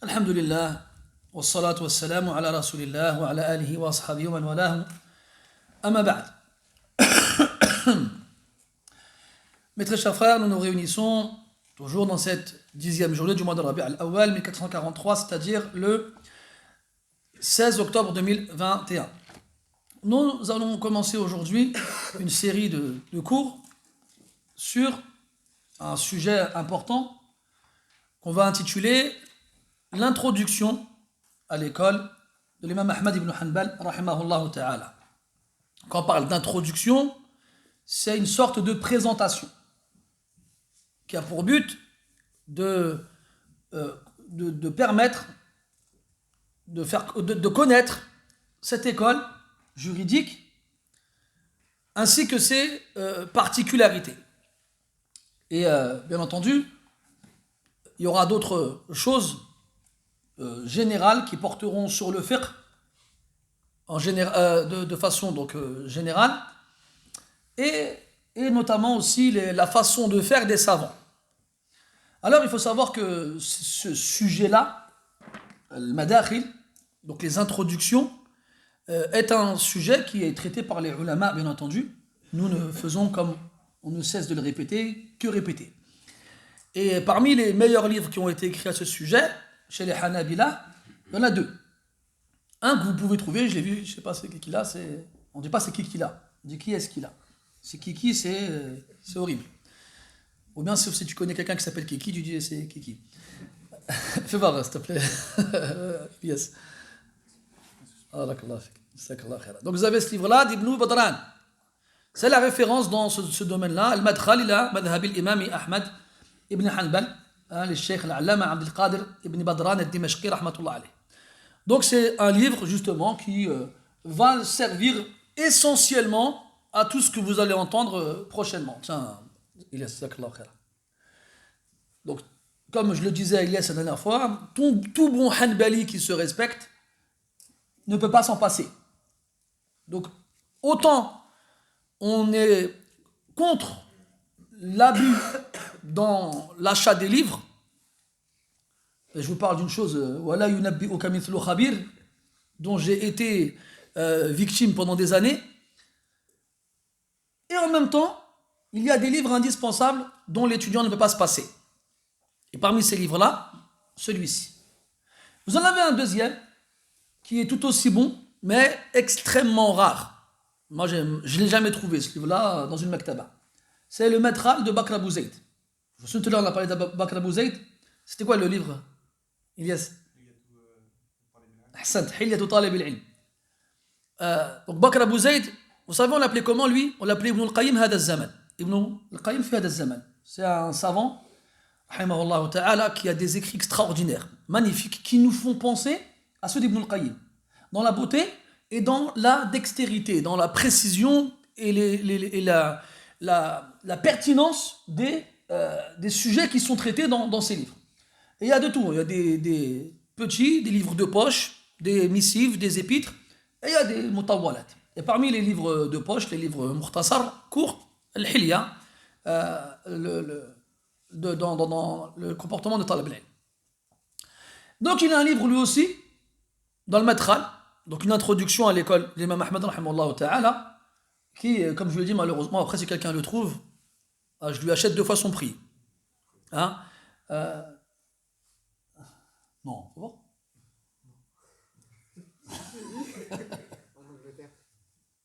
Alhamdulillah, wa salatu wa salamu ala rasulillah wa ala alihi wa ashabihi wa man walahu. Amma ba'd. Mes très chers frères, nous nous réunissons toujours dans cette 10e journée du mois de Rabi' al-Awwal 1443, c'est-à-dire le 16 octobre 2021. Nous allons commencer aujourd'hui une série de cours sur un sujet important qu'on va intituler l'introduction à l'école de l'imam Ahmad ibn Hanbal, rahimahullah ta'ala. Quand on parle d'introduction, c'est une sorte de présentation qui a pour but de permettre de connaître cette école juridique ainsi que ses particularités. Et bien entendu, il y aura d'autres choses générales qui porteront sur le fiqh de façon générale et notamment aussi la façon de faire des savants. Alors il faut savoir que ce sujet-là, le madakhil, donc les introductions, est un sujet qui est traité par les ulama, bien entendu. Nous ne faisons, comme on ne cesse de le répéter, que répéter. Et parmi les meilleurs livres qui ont été écrits à ce sujet, chez les Hanabila, il y en a deux. Un que vous pouvez trouver, je l'ai vu, je ne sais pas c'est qui là, on ne dit pas c'est qui là, on dit qui est-ce qui là. C'est Kiki, c'est horrible. Ou bien si tu connais quelqu'un qui s'appelle Kiki, tu dis c'est Kiki. Fais voir, s'il te plaît. Yes. Donc vous avez ce livre-là d'Ibn Badran. C'est la référence dans ce domaine-là. Al-Madkhal ila madhhab al-imam Ahmad ibn Hanbal, le Cheikh al-Allama Abdul Qadir ibn Badran al-Dimashqi rahmatullah alayh. Donc c'est un livre justement qui va servir essentiellement à tout ce que vous allez entendre prochainement. Tiens, Ilyas, jazakallahu khair. Donc, comme je le disais à Ilyas la dernière fois, tout bon Hanbali qui se respecte ne peut pas s'en passer. Donc, autant on est contre l'abus dans l'achat des livres, et je vous parle d'une chose, Wala yunabbi'uka mithlu khabir, dont j'ai été victime pendant des années. Et en même temps, il y a des livres indispensables dont l'étudiant ne peut pas se passer. Et parmi ces livres-là, celui-ci. Vous en avez un deuxième qui est tout aussi bon, mais extrêmement rare. Moi, je ne l'ai jamais trouvé, ce livre-là, dans une maktaba. C'est le Madkhal de Bakr Abu Zayd. Vous vous souvenez, tout à l'heure, on a parlé de Bakr Abu Zayd. C'était quoi le livre, Ilyas? Ahsant, Hilyatu Talib al-Ilm. Donc Bakr Abu Zayd, vous savez, on l'appelait comment lui? On l'appelait Ibn al-Qayyim Hada al-Zaman. Ibn al-Qayyim fi Hada al-Zaman. C'est un savant, rahimahullah ta'ala, qui a des écrits extraordinaires, magnifiques, qui nous font penser à ceux d'Ibn al-Qayyim. Dans la beauté et dans la dextérité, dans la précision et la pertinence des sujets qui sont traités dans ces livres. Et il y a de tout. Il y a des petits, des livres de poche, des missives, des épîtres, et il y a des mutawwalat. Et parmi les livres de poche, les livres mukhtasar, courts, al-hilya, dans le comportement de Talib al-Ilm. Donc il a un livre lui aussi, dans le Madkhal, donc une introduction à l'école de l'imam Ahmad rahimahullah ta'ala, qui, comme je vous l'ai dit, malheureusement, après si quelqu'un le trouve, je lui achète 2 fois son prix. Hein? Non, c'est bon.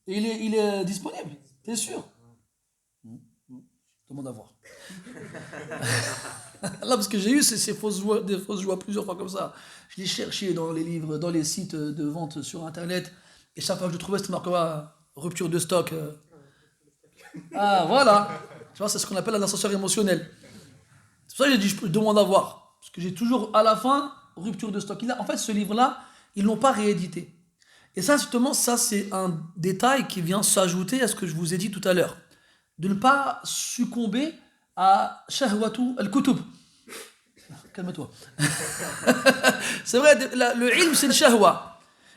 Il est disponible, t'es sûr? Demande à voir. Là, parce que j'ai eu des fausses joies plusieurs fois comme ça. Je l'ai cherché dans les livres, dans les sites de vente sur Internet, et chaque fois que je trouvais, c'était marqué rupture de stock. Ah, voilà. Tu vois, c'est ce qu'on appelle un ascenseur émotionnel. C'est pour ça que j'ai dit, je demande à voir. Parce que j'ai toujours, à la fin, rupture de stock. En fait, ce livre-là, ils ne l'ont pas réédité. Et ça, justement, ça, c'est un détail qui vient s'ajouter à ce que je vous ai dit tout à l'heure. De ne pas succomber à shahwatu al-kutub. Calme-toi. C'est vrai, le ilm, c'est le shahwa.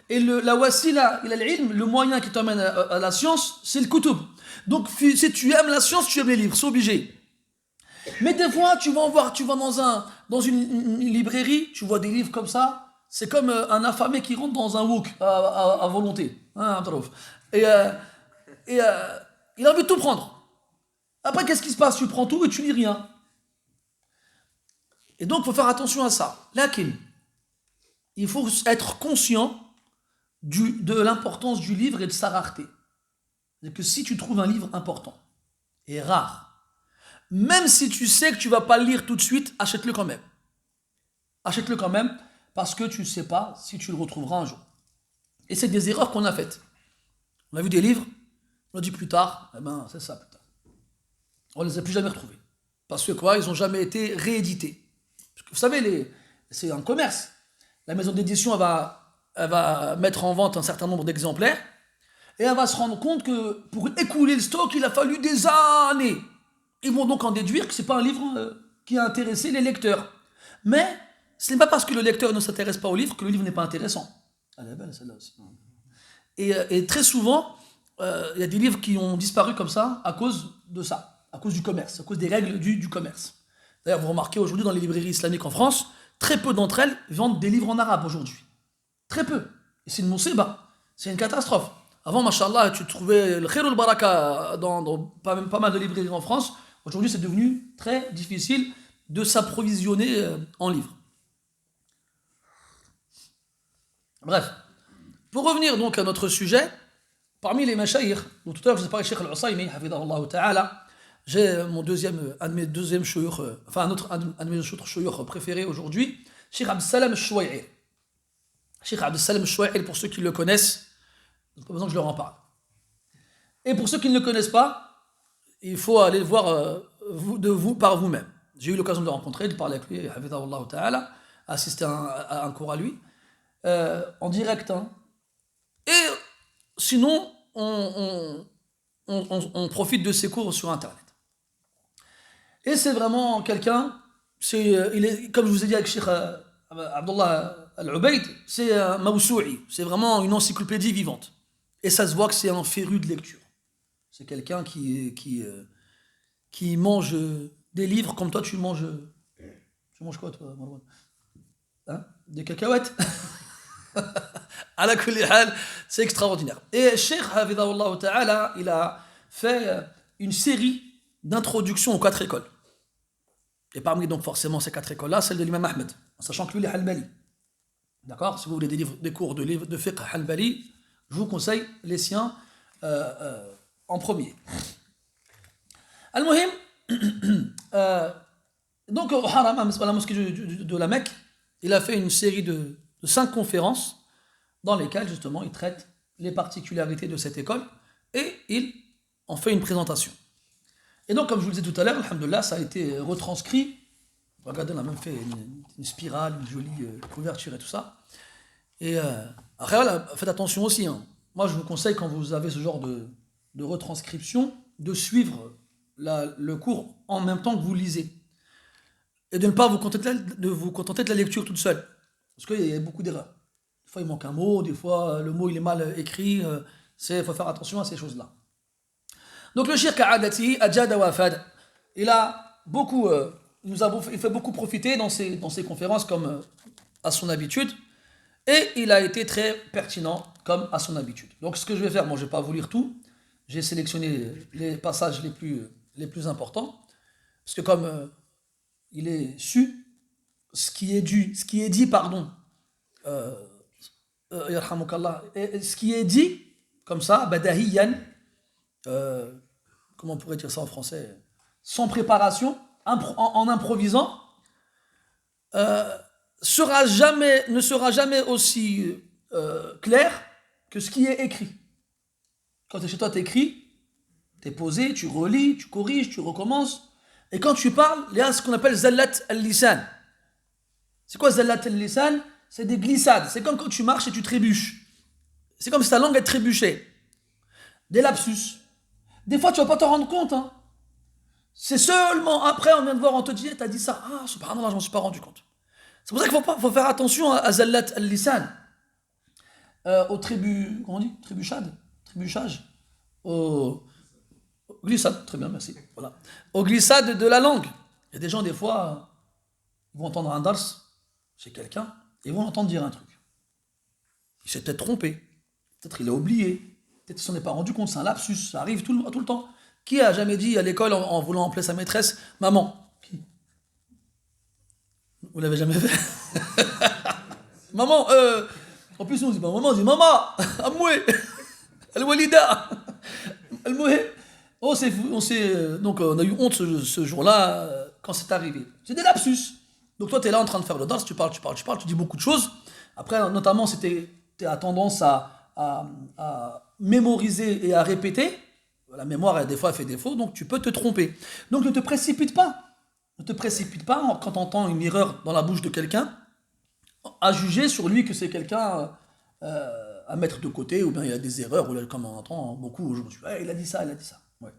Et la wasila, le moyen qui t'emmène à la science, c'est le kutub. Donc, si tu aimes la science, tu aimes les livres, c'est obligé. Mais des fois, tu vas dans dans une librairie, tu vois des livres comme ça, c'est comme un affamé qui rentre dans un wok à volonté. Hein, Abdrouf. Et, euh, et il a envie de tout prendre. Après, qu'est-ce qui se passe? Tu prends tout et tu lis rien. Et donc, il faut faire attention à ça. Lakin, il faut être conscient de l'importance du livre et de sa rareté. C'est que si tu trouves un livre important et rare, même si tu sais que tu ne vas pas le lire tout de suite, achète-le quand même. Achète-le quand même parce que tu ne sais pas si tu le retrouveras un jour. Et c'est des erreurs qu'on a faites. On a vu des livres, on a dit plus tard, eh ben c'est ça plus tard. On ne les a plus jamais retrouvés. Parce que quoi? Ils n'ont jamais été réédités. Parce que vous savez, c'est un commerce. La maison d'édition, elle va mettre en vente un certain nombre d'exemplaires et elle va se rendre compte que pour écouler le stock, il a fallu des années. Ils vont donc en déduire que ce n'est pas un livre qui a intéressé les lecteurs. Mais ce n'est pas parce que le lecteur ne s'intéresse pas au livre que le livre n'est pas intéressant. Elle est belle celle-là aussi. Et très souvent, il y a des livres qui ont disparu comme ça à cause de ça, à cause du commerce, à cause des règles du commerce. D'ailleurs, vous remarquez aujourd'hui dans les librairies islamiques en France, très peu d'entre elles vendent des livres en arabe aujourd'hui. Très peu. Et c'est une moussiba, c'est une catastrophe. Avant, machallah, tu trouvais le khair ou le baraka dans pas mal de librairies en France. Aujourd'hui, c'est devenu très difficile de s'approvisionner en livres. Bref, pour revenir donc à notre sujet, parmi les mashayikh, donc tout à l'heure je vous ai parlé de Cheikh Al-Usaymi, hafidahullah ta'ala, j'ai un de mes deuxièmes shuyukh, un de mes autres shuyukh préférés aujourd'hui, Cheikh Abd Salam Al-Chouaïr. Cheikh Abd Salam Al-Chouaïr, pour ceux qui le connaissent, il n'y a pas besoin que je leur en parle. Et pour ceux qui ne le connaissent pas, il faut aller le voir par vous-même. J'ai eu l'occasion de le rencontrer, de parler avec lui, hafidahullah ta'ala, assister à un cours à lui, en direct. Hein. Et sinon, on profite de ses cours sur Internet. Et c'est vraiment quelqu'un, il est, comme je vous ai dit avec Cheikh Abdullah Al-Ubaid, c'est un Mawsou'i, c'est vraiment une encyclopédie vivante. Et ça se voit que c'est un féru de lecture. C'est quelqu'un qui mange des livres comme toi, tu manges. Tu manges quoi, toi, Marwan? Hein? Des cacahuètes? C'est extraordinaire. Et Cheikh Hafidahullah Ta'ala, il a fait une série d'introductions aux 4 écoles. Et parmi donc forcément ces 4 écoles-là, celle de l'imam Ahmed, en sachant que lui, il est Hanbali. D'accord? Si vous voulez des cours de fiqh Hanbali, je vous conseille les siens en premier. Al-Muhim, donc au Haram, à la mosquée de la Mecque, il a fait une série de 5 conférences dans lesquelles justement il traite les particularités de cette école et il en fait une présentation. Et donc, comme je vous le disais tout à l'heure, alhamdoulilah, ça a été retranscrit. Regardez, on a même fait une spirale, une jolie couverture et tout ça. Et après, voilà, faites attention aussi. Hein. Moi, je vous conseille, quand vous avez ce genre de retranscription, de suivre le cours en même temps que vous lisez. Et de ne pas vous contenter de la lecture toute seule. Parce qu'il y a beaucoup d'erreurs. Des fois, il manque un mot, des fois, le mot il est mal écrit. Il faut faire attention à ces choses-là. Donc, le shirk a'adati, ajada wa fad, il fait beaucoup profiter dans ses conférences comme à son habitude. Et il a été très pertinent comme à son habitude. Donc, ce que je vais faire, moi, je ne vais pas vous lire tout. J'ai sélectionné les passages les plus importants. Parce que comme il est su, ce qui est dit, ce qui est dit, comme ça, badahiyan, comment on pourrait dire ça en français, sans préparation, en improvisant, ne sera jamais aussi clair que ce qui est écrit. Quand tu es chez toi, tu écris, tu es posé, tu relis, tu corriges, tu recommences. Et quand tu parles, il y a ce qu'on appelle zallat al-lisan. C'est quoi zallat al-lisan? C'est des glissades. C'est comme quand tu marches et tu trébuches. C'est comme si ta langue est trébuchée. Des lapsus. Des fois, tu ne vas pas t'en rendre compte. Hein. C'est seulement après, on vient de voir, on te dit, tu as dit ça. Ah, subhanallah, je m'en suis pas rendu compte. C'est pour ça qu'il faut faire attention à zallat al-lisan. Au comment on dit? Trébuchage. Au glissade, très bien, merci. Voilà. Au glissade de la langue. Il y a des gens, des fois, ils vont entendre un dars chez quelqu'un, et ils vont l'entendre dire un truc. Il s'est peut-être trompé, peut-être il a oublié, peut-être il s'en est pas rendu compte, c'est un lapsus, ça arrive tout le temps. Qui a jamais dit à l'école en voulant appeler sa maîtresse, maman? Qui? Vous l'avez jamais fait? Maman, en plus on dit pas maman, on dit maman, amoué, al-walida, al-mouhé. Oh, donc on a eu honte ce jour-là quand c'est arrivé. C'est des lapsus. Donc toi tu es là en train de faire le dars, tu parles, tu dis beaucoup de choses. Après, notamment, si tu as tendance à mémoriser et à répéter, la mémoire, des fois, elle fait défaut, donc tu peux te tromper. Donc ne te précipite pas. Ne te précipite pas quand tu entends une erreur dans la bouche de quelqu'un, à juger sur lui que c'est quelqu'un à mettre de côté, ou bien il y a des erreurs, ou comme on entend beaucoup aujourd'hui. Ouais, il a dit ça. Ouais.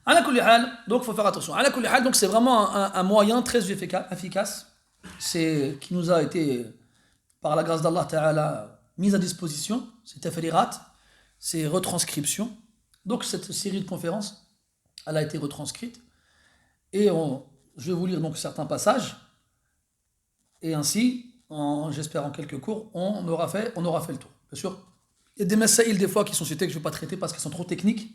Ala kulli hal, donc il faut faire attention. Ala kulli hal, donc c'est vraiment un moyen très efficace, qui nous a été, par la grâce d'Allah Ta'ala, mise à disposition, c'est tafrirat, c'est retranscription. Donc cette série de conférences, elle a été retranscrite, et je vais vous lire donc certains passages, et ainsi, j'espère en quelques cours, on aura fait le tour. Bien sûr, il y a des masaïl des fois qui sont cités que je ne vais pas traiter parce qu'elles sont trop techniques,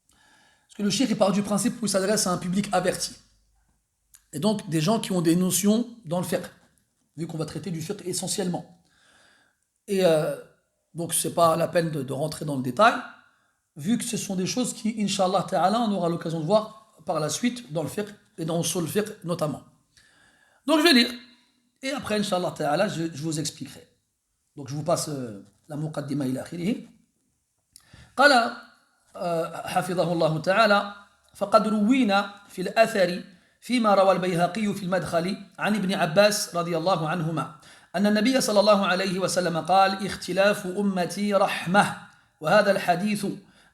parce que le cheikh il part du principe où il s'adresse à un public averti, et donc des gens qui ont des notions dans le fiqh, vu qu'on va traiter du fiqh essentiellement. Et donc c'est pas la peine de rentrer dans le détail, vu que ce sont des choses qui, Inch'Allah Ta'ala, on aura l'occasion de voir par la suite dans le fiqh et dans Usul fiqh notamment. Donc je vais lire, et après Inch'Allah Ta'ala, je vous expliquerai. Donc je vous passe la muqaddima ila akhirih. قال حفظه الله تعالى: فقد روينا في الأثر فيما روى البيهقي في المدخل عن ابن عباس رضي الله عنهما أن النبي صلى الله عليه وسلم قال: اختلاف أمتي رحمة. وهذا الحديث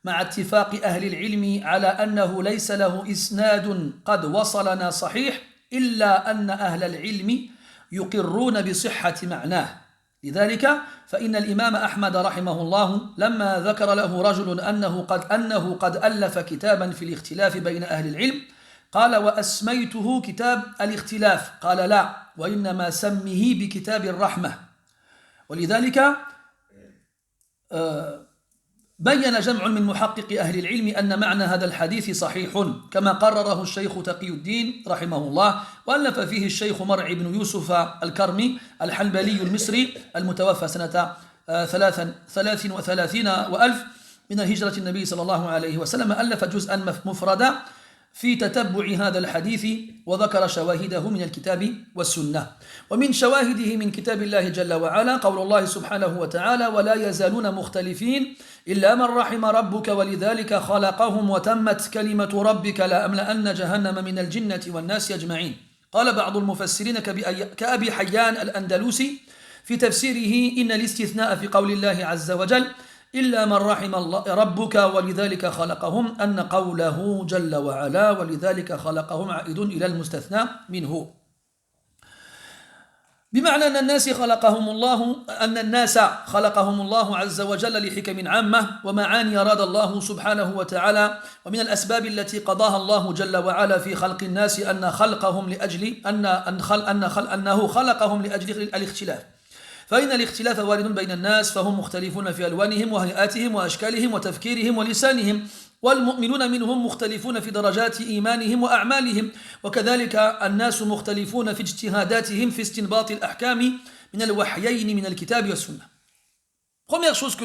مع اتفاق أهل العلم على أنه ليس له إسناد قد وصلنا صحيح، إلا أن أهل العلم يقرون بصحة معناه. لذلك فإن الإمام أحمد رحمه الله لما ذكر له رجل أنه قد ألف كتابا في الاختلاف بين أهل العلم قال: وأسميته كتاب الاختلاف. قال: لا، وإنما سمه بكتاب الرحمة. ولذلك بين جمع من محقق أهل العلم أن معنى هذا الحديث صحيح، كما قرره الشيخ تقي الدين رحمه الله، وألف فيه الشيخ مرعي بن يوسف الكرمي الحنبلي المصري المتوفى سنة 33 وألف من هجرة النبي صلى الله عليه وسلم، ألف جزءا مفردا في تتبع هذا الحديث، وذكر شواهده من الكتاب والسنة. ومن شواهده من كتاب الله جل وعلا قول الله سبحانه وتعالى: ولا يزالون مختلفين إلا من رحم ربك ولذلك خلقهم وتمت كلمة ربك لأملأن جهنم من الجنة والناس أجمعين. قال بعض المفسرين كأبي حيان الأندلسي في تفسيره: إن الاستثناء في قول الله عز وجل إلا من رحم ربك ولذلك خلقهم أن قوله جل وعلا ولذلك خلقهم عائد إلى المستثنى منه، بمعنى أن الناس خلقهم الله عز وجل لحكم عامة ومعاني أراد الله سبحانه وتعالى، ومن الأسباب التي قضاها الله جل وعلا في خلق الناس أنه خلقهم لأجل الاختلاف، فإن الاختلاف وارد بين الناس، فهم مختلفون في ألوانهم وهيئاتهم وأشكالهم وتفكيرهم ولسانهم، والمؤمنون منهم مختلفون في درجات إيمانهم وأعمالهم، وكذلك الناس مختلفون في اجتهاداتهم في استنباط الأحكام من الوحيين من الكتاب والسنة. Première chose que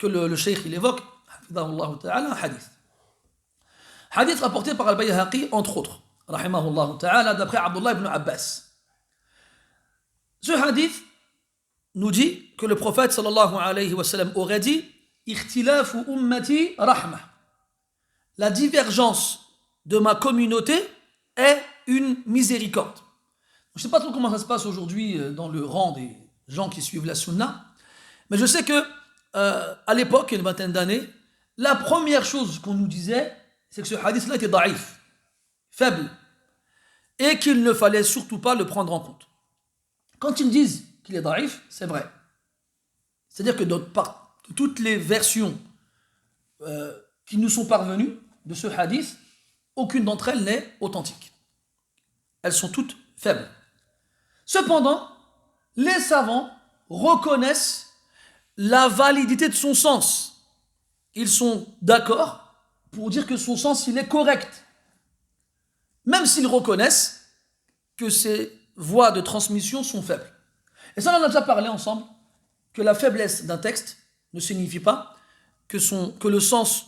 le cheikh il évoque, حفظه تعالى, un hadith. Hadith rapporté par Al-Bayhaqi, entre autres, rahimahullah ta'ala, d'après Abdullah ibn Abbas. Ce hadith nous dit que le prophète sallallahu alayhi wa sallam aurait dit: ikhtilafu ummati rahma. La divergence de ma communauté est une miséricorde. Je ne sais pas trop comment ça se passe aujourd'hui dans le rang des gens qui suivent la sunna, mais je sais que à l'époque, il y a une vingtaine d'années, la première chose qu'on nous disait, c'est que ce hadith-là était daïf, faible, et qu'il ne fallait surtout pas le prendre en compte. Quand ils me disent qu'il est daïf, c'est vrai. C'est-à-dire que de toutes les versions qui nous sont parvenues de ce hadith, aucune d'entre elles n'est authentique. Elles sont toutes faibles. Cependant, les savants reconnaissent la validité de son sens. Ils sont d'accord pour dire que son sens, il est correct. Même s'ils reconnaissent que ces voies de transmission sont faibles. Et ça, on en a déjà parlé ensemble, que la faiblesse d'un texte ne signifie pas que le sens,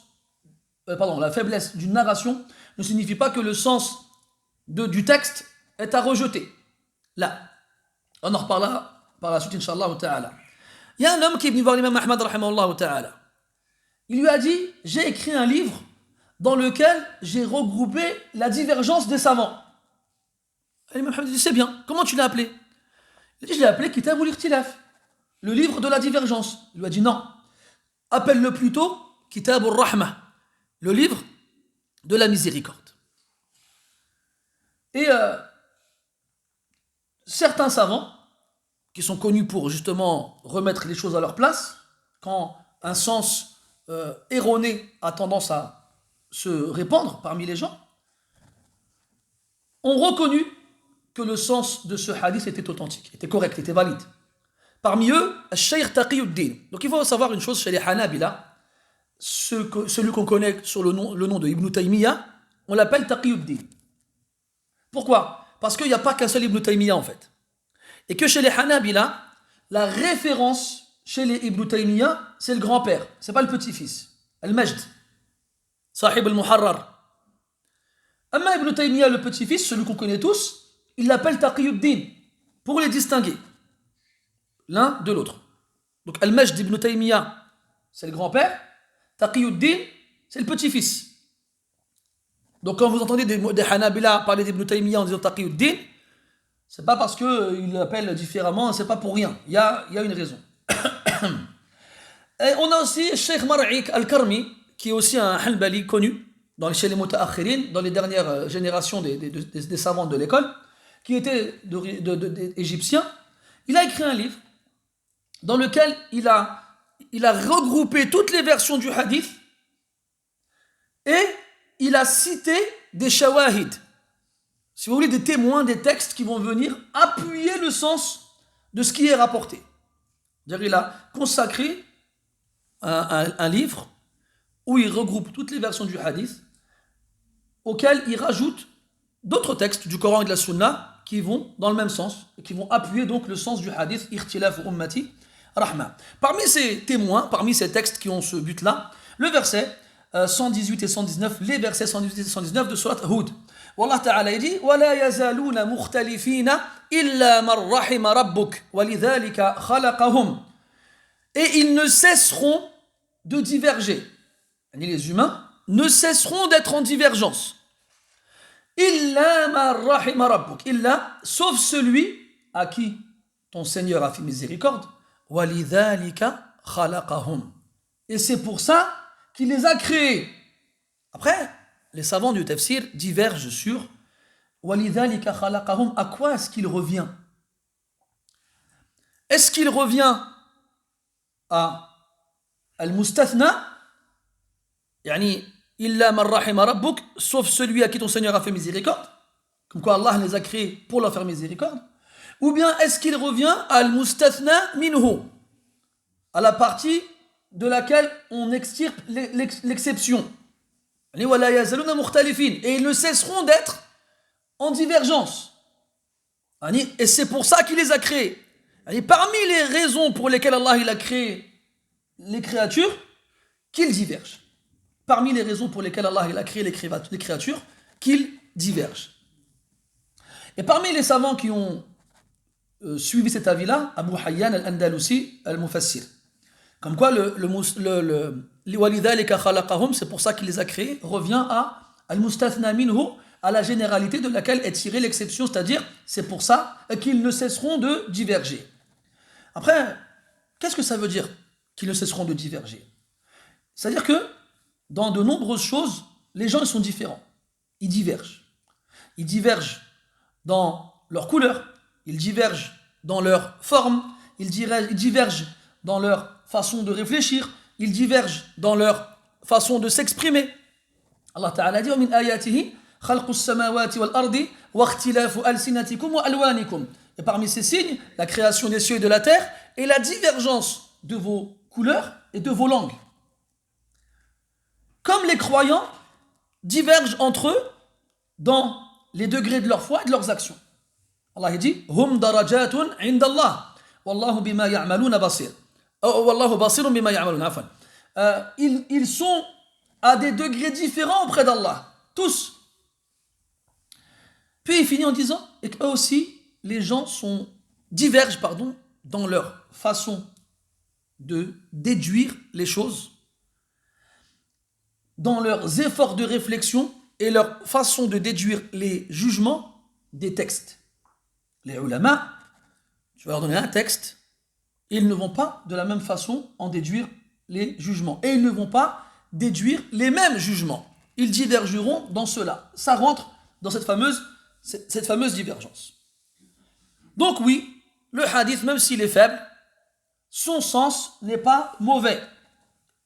la faiblesse d'une narration ne signifie pas que le sens du texte est à rejeter. Là, on en reparlera par la suite, Inch'Allah ta'ala. Il y a un homme qui est venu voir l'imam Ahmad, rahimahullah ta'ala. Il lui a dit, j'ai écrit un livre dans lequel j'ai regroupé la divergence des savants. Et l'imam Ahmad dit, c'est bien, comment tu l'as appelé? Il dit, je l'ai appelé Kitab al-Ikhtilaf, le livre de la divergence. Il lui a dit, non, appelle-le plutôt Kitab al-Rahmah, le livre de la miséricorde. Et certains savants, qui sont connus pour justement remettre les choses à leur place, quand un sens erroné a tendance à se répandre parmi les gens, ont reconnu que le sens de ce hadith était authentique, était correct, était valide. Parmi eux, Shaykh Taqiyuddin. Donc il faut savoir une chose chez les Hanabila, celui qu'on connaît sur le nom de Ibn Taymiyyah, on l'appelle Taqiyuddin. Pourquoi? Parce qu'il n'y a pas qu'un seul Ibn Taymiyyah en fait. Et que chez les Hanabila, la référence chez les Ibn Taymiyyah, c'est le grand-père, c'est pas le petit-fils. Al-Majd, Sahib al-Muharrar. Amma Ibn Taymiyyah, le petit-fils, celui qu'on connaît tous, il l'appelle Taqiyuddin, pour les distinguer l'un de l'autre. Donc Al-Majd ibn Taymiyyah, c'est le grand-père, Taqiyuddin, c'est le petit-fils. Donc quand vous entendez des Hanabila parler d'Ibn Taymiyyah en disant Taqiyuddin, c'est pas parce qu'ils l'appellent différemment, c'est pas pour rien. Il y a une raison. Et on a aussi Sheikh Mar'ik al-Karmi, qui est aussi un Hanbali connu chez les Muta'akhirin, dans les dernières générations des savants de l'école, qui était égyptien. Il a écrit un livre dans lequel il a regroupé toutes les versions du hadith et il a cité des shawahid, si vous voulez, des témoins, des textes qui vont venir appuyer le sens de ce qui est rapporté. C'est-à-dire il a consacré un livre où il regroupe toutes les versions du hadith, auxquelles il rajoute d'autres textes du Coran et de la Sunna qui vont dans le même sens, et qui vont appuyer donc le sens du hadith Ikhtilaf ummati rahma. Parmi ces témoins, parmi ces textes qui ont ce but-là, le verset 118 et 119, les versets 118 et 119 de Surat Hud. Wallah Ta'ala dit وَلَا يَزَالُونَ مُخْتَلِفِينَ إِلَّا مَنْ رَحِمَ رَبُّكَ وَلِذَلِكَ خَلَقَهُمْ. Et ils ne cesseront de diverger. Les humains ne cesseront d'être en divergence. Illa ma rahima rabbuk, illa, sauf celui à qui ton Seigneur a fait miséricorde. Walidhalika khalaqahum. Et c'est pour ça qu'il les a créés. Après, les savants du tafsir divergent sur walidhalika khalaqahum. À quoi est-ce qu'il revient? Est-ce qu'il revient à al-mustathna, yani illa man rahima rabbuk, sauf celui à qui ton Seigneur a fait miséricorde, comme quoi Allah les a créés pour leur faire miséricorde, ou bien est-ce qu'il revient à al-mustathna minhu, à la partie de laquelle on extirpe l'exception, et ils ne cesseront d'être en divergence, et c'est pour ça qu'il les a créés. Parmi les raisons pour lesquelles Allah il a créé les créatures, qu'ils divergent. Parmi les raisons pour lesquelles Allah il a créé les créatures, qu'ils divergent. Et parmi les savants qui ont suivi cet avis-là, Abu Hayyan al-Andalusi al-Mufassir. Comme quoi walidhalika khalaqahum, c'est pour ça qu'il les a créés, revient à al-mustathna minhu, à la généralité de laquelle est tirée l'exception, c'est-à-dire c'est pour ça qu'ils ne cesseront de diverger. Après, qu'est-ce que ça veut dire qu'ils ne cesseront de diverger? C'est-à-dire que dans de nombreuses choses, les gens ils sont différents. Ils divergent. Ils divergent dans leur couleur, ils divergent dans leur forme, ils divergent dans leur façon de réfléchir, ils divergent dans leur façon de s'exprimer. Allah Ta'ala dit « Min ayatihi khalqus samawati wal ardi wa ikhtilafu alsinatikum wa alwanikum » Et parmi ces signes, la création des cieux et de la terre et la divergence de vos couleurs et de vos langues. Comme les croyants divergent entre eux dans les degrés de leur foi et de leurs actions. Allah dit Hum darajatun indallah wallahu bima ya'maluna basir. Wallahu basirun bima ya'maluna. Afwan. Ils sont à des degrés différents auprès d'Allah, tous. Puis il finit en disant et qu'eux aussi, les gens divergent dans leur façon de déduire les choses, dans leurs efforts de réflexion et leur façon de déduire les jugements des textes. Les ulama, tu vas leur donner un texte, ils ne vont pas de la même façon en déduire les jugements. Et ils ne vont pas déduire les mêmes jugements. Ils divergeront dans cela. Ça rentre dans cette fameuse divergence. Donc oui, le hadith, même s'il est faible, son sens n'est pas mauvais.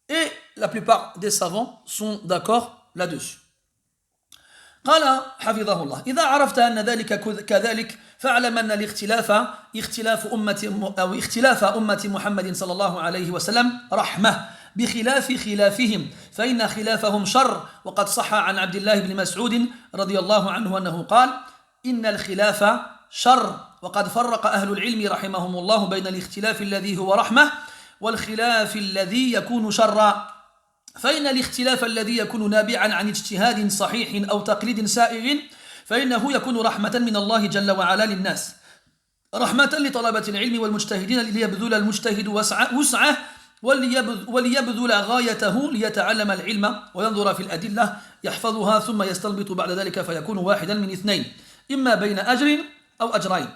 Et la plupart des savants sont d'accord là-dessus. قال حفظه الله إذا عرفت أن ذلك كذلك فاعلم أن اختلاف أمة محمد صلى الله عليه وسلم رحمة بخلاف خلافهم فإن خلافهم شر وقد صح عن عبد الله بن مسعود رضي الله عنه أنه قال إن الخلاف شر وقد فرق أهل العلم رحمهم الله بين الاختلاف الذي هو رحمة والخلاف الذي يكون شرا فإن الاختلاف الذي يكون نابعا عن اجتهاد صحيح أو تقليد سائغ فإنه يكون رحمة من الله جل وعلا للناس رحمة لطلبة العلم والمجتهدين ليبذل المجتهد وسعه وليبذل غايته ليتعلم العلم وينظر في الأدلة يحفظها ثم يستنبط بعد ذلك فيكون واحدا من اثنين إما بين أجر أو أجرين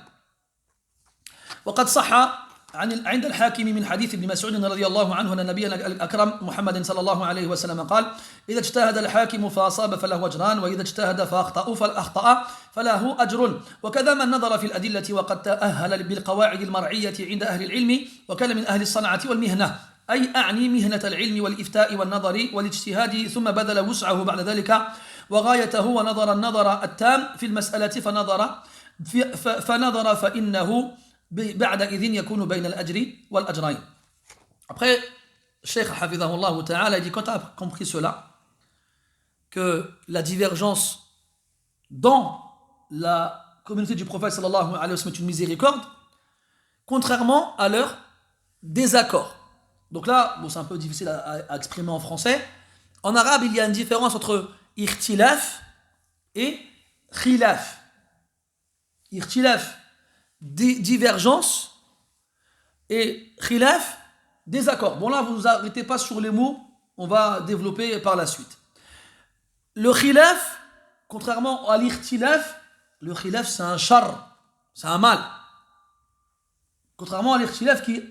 وقد صح عند الحاكم من حديث ابن مسعود رضي الله عنه أن النبي الأكرم محمد صلى الله عليه وسلم قال إذا اجتهد الحاكم فأصاب فله أجران وإذا اجتهد فأخطأ فله أجر وكذا من نظر في الأدلة وقد تأهل بالقواعد المرعية عند أهل العلم وكان من أهل الصنعة والمهنة أي أعني مهنة العلم والإفتاء والنظر والاجتهاد ثم بذل وسعه بعد ذلك وغايته ونظر النظر التام في المسألة فنظر فإنه بعدئذ يكون بين الأجر والأجرين. Après, Cheikh Hafidahullah Ta'ala dit quand tu as compris cela, que la divergence dans la communauté du prophète sallallahu alayhi wa sallam est une miséricorde, contrairement à leur désaccord. Donc là, bon, c'est un peu difficile à exprimer en français. En arabe, il y a une différence entre ikhtilaf et khilaf. Ikhtilaf, divergence, et khilaf, désaccord. Bon là, vous ne vous arrêtez pas sur les mots, on va développer par la suite. Le khilaf, contrairement à l'ikhtilaf, le khilaf c'est un char, c'est un mal. Contrairement à l'ikhtilaf qui,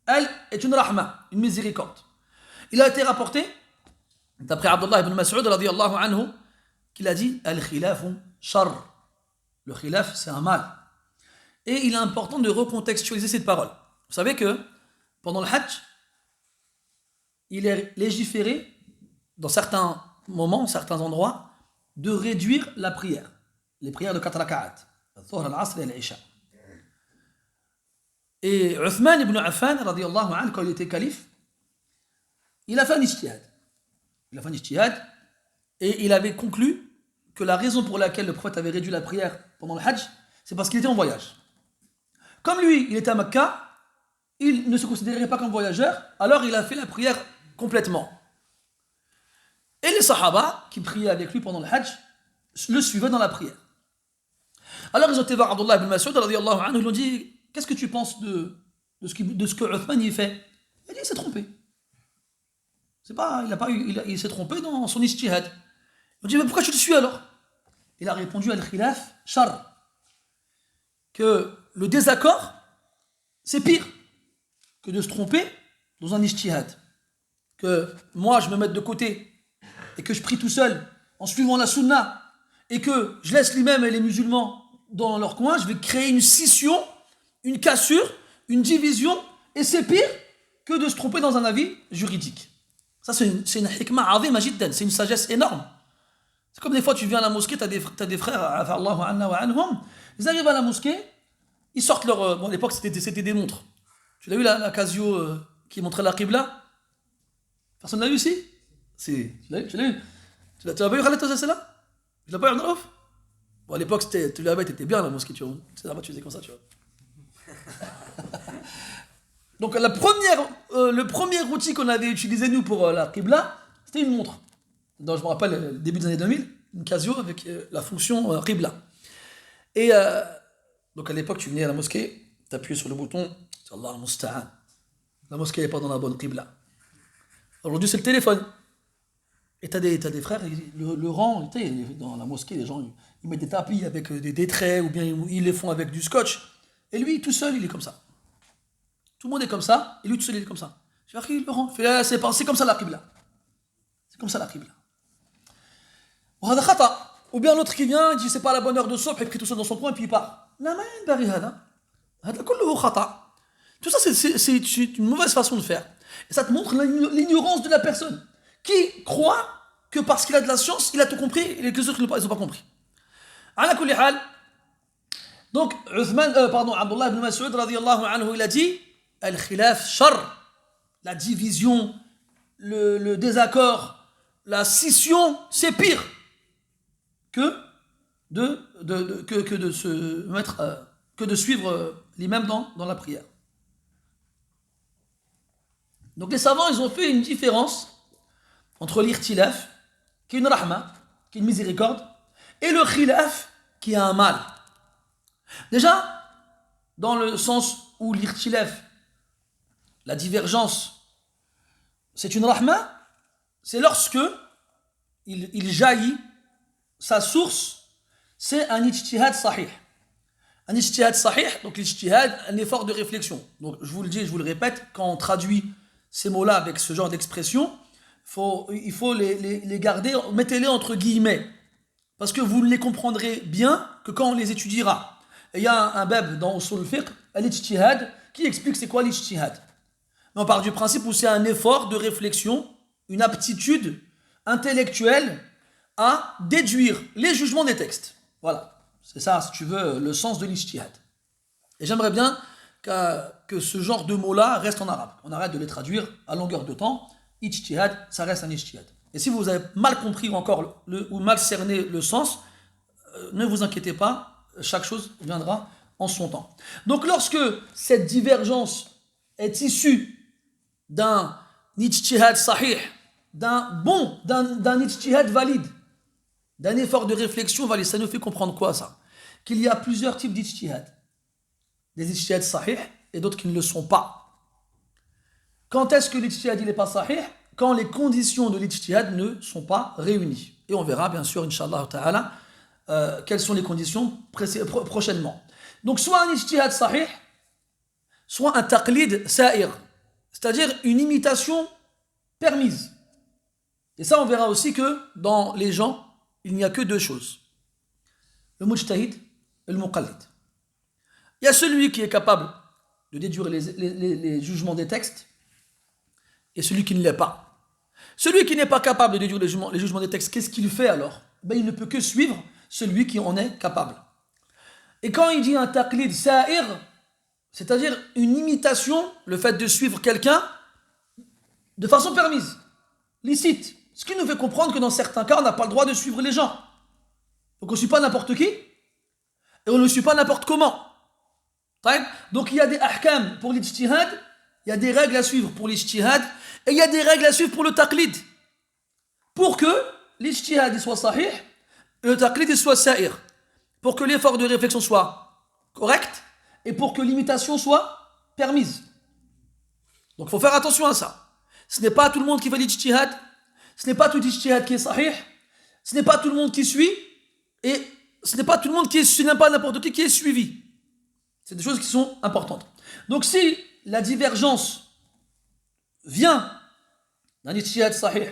elle, est une rahma, une miséricorde. Il a été rapporté, d'après Abdullah ibn Mas'ud radiyallahu anhu, qu'il a dit al-khilafu char. Le khilaf c'est un mal. Et il est important de recontextualiser cette parole. Vous savez que pendant le Hajj, il est légiféré dans certains moments, certains endroits, de réduire la prière, les prières de 4 raka'at, al-Dhuhr, al-Asr et al-Isha. Et Uthman ibn Affan, radiyallahu anhu, quand il était calife, il a fait un ijtihad. Et il avait conclu que la raison pour laquelle le prophète avait réduit la prière pendant le Hajj, c'est parce qu'il était en voyage. Comme lui, il était à Mecca, il ne se considérait pas comme voyageur, alors il a fait la prière complètement. Et les Sahaba, qui priaient avec lui pendant le Hajj, le suivaient dans la prière. Alors ils ont été voir Abdullah ibn Mas'ud, radiyallahu anhu, ils lui ont dit, qu'est-ce que tu penses de ce que Uthman y fait? Il a dit, il s'est trompé. Il s'est trompé dans son ijtihad. Ils ont dit, mais pourquoi tu le suis alors? Il a répondu, al-khilaf, char. Que le désaccord, c'est pire que de se tromper dans un ijtihad. Que moi, je me mette de côté et que je prie tout seul en suivant la sunna et que je laisse l'imam et les musulmans dans leur coin, je vais créer une scission, une cassure, une division, et c'est pire que de se tromper dans un avis juridique. Ça, c'est une hikmah azima jiddan, c'est une sagesse énorme. C'est comme des fois, tu viens à la mosquée, tu as des frères, Allahu anna wa anhum, ils arrivent à la mosquée, ils sortent leur... bon, à l'époque, c'était des montres. Tu l'as vu, la Casio qui montrait la Qibla? Personne l'a vu ici? Si. Tu l'as vu? Tu l'as pas vu, Khaled, toi, celle-là? Tu l'as pas vu, Abdelaouf? Bon, à l'époque, tu l'avais, t'étais bien à la mosquée, tu vois. C'est là-bas, tu faisais comme ça, tu vois. Donc, le premier outil qu'on avait utilisé, nous, pour la Qibla, c'était une montre. Donc, je me rappelle, début des années 2000, une Casio avec la fonction Qibla. Et donc, à l'époque, tu venais à la mosquée, tu appuyais sur le bouton, Allah al-Musta'an. La mosquée n'est pas dans la bonne Qibla. Aujourd'hui, c'est le téléphone. Et t'as des frères, le rang, tu sais, dans la mosquée, les gens, ils mettent des tapis avec des traits, ou bien ils les font avec du scotch. Et lui, tout seul, il est comme ça. Tout le monde est comme ça, et lui, tout seul, il est comme ça. Je dis, le rang, c'est comme ça la Qibla. C'est comme ça la Qibla. Ou bien l'autre qui vient, il dit, c'est pas la bonne heure de soupe, il prie tout seul dans son coin, et puis il part. Tout ça, c'est une mauvaise façon de faire. Et ça te montre l'ignorance de la personne qui croit que parce qu'il a de la science, il a tout compris et les autres, ils n'ont pas compris. Ala kulli hal. Donc, Abdullah ibn Mas'ud, radiyallahu anhu, il a dit Al-khilaf shar, la division, le désaccord, la scission, c'est pire que de se mettre, que de suivre l'imam dans la prière. Donc les savants, ils ont fait une différence entre l'irtilaf, qui est une rahma, qui est une miséricorde, et le khilaf, qui est un mal. Déjà, dans le sens où l'irtilaf, la divergence, c'est une rahma, c'est lorsque il jaillit, sa source, c'est un ijtihad sahih. Un ijtihad sahih, donc l'ijtihad, un effort de réflexion. Donc je vous le dis, je vous le répète, quand on traduit ces mots-là avec ce genre d'expression, il faut les garder, mettez-les entre guillemets, parce que vous ne les comprendrez bien que quand on les étudiera. Et il y a un bab dans Usul al-Fiqh, al-ijtihad, qui explique c'est quoi l'ijtihad. Mais on part du principe où c'est un effort de réflexion, une aptitude intellectuelle à déduire les jugements des textes. Voilà, c'est ça, si tu veux, le sens de l'ijtihad. Et j'aimerais bien que ce genre de mots-là reste en arabe. On arrête de les traduire à longueur de temps. Ijtihad, ça reste un ijtihad. Et si vous avez mal compris encore ou mal cerné le sens, ne vous inquiétez pas, chaque chose viendra en son temps. Donc lorsque cette divergence est issue d'un ijtihad sahih, d'un ijtihad valide, d'un effort de réflexion valide, ça nous fait comprendre quoi ça? Qu'il y a plusieurs types d'ijtihad. Des ijtihad sahih et d'autres qui ne le sont pas. Quand est-ce que l'ijtihad n'est pas sahih? Quand les conditions de l'ijtihad ne sont pas réunies. Et on verra bien sûr, Inch'Allah ta'ala, quelles sont les conditions prochainement. Donc soit un ijtihad sahih, soit un taqlid sa'ir, c'est-à-dire une imitation permise. Et ça on verra aussi que dans les gens, il n'y a que deux choses. Le mujtahid et le muqallid. Il y a celui qui est capable de déduire les jugements des textes et celui qui ne l'est pas. Celui qui n'est pas capable de déduire les jugements des textes, qu'est-ce qu'il fait alors? Il ne peut que suivre celui qui en est capable. Et quand il dit un taqlid sa'ir, c'est-à-dire une imitation, le fait de suivre quelqu'un de façon permise, licite, ce qui nous fait comprendre que dans certains cas, on n'a pas le droit de suivre les gens. Donc on ne suit pas n'importe qui, et on ne suit pas n'importe comment. Donc il y a des ahkam pour l'ijtihad, il y a des règles à suivre pour l'ijtihad, et il y a des règles à suivre pour le taqlid. Pour que l'ijtihad soit sahih, et le taqlid soit sa'ir. Pour que l'effort de réflexion soit correct, et pour que l'imitation soit permise. Donc il faut faire attention à ça. Ce n'est pas tout le monde qui fait l'ijtihad, ce n'est pas tout l'ijtihad qui est sahih, ce n'est pas tout le monde qui suit, et ce n'est pas tout le monde ce n'est pas n'importe qui est suivi. C'est des choses qui sont importantes. Donc si la divergence vient d'un ijtihad sahih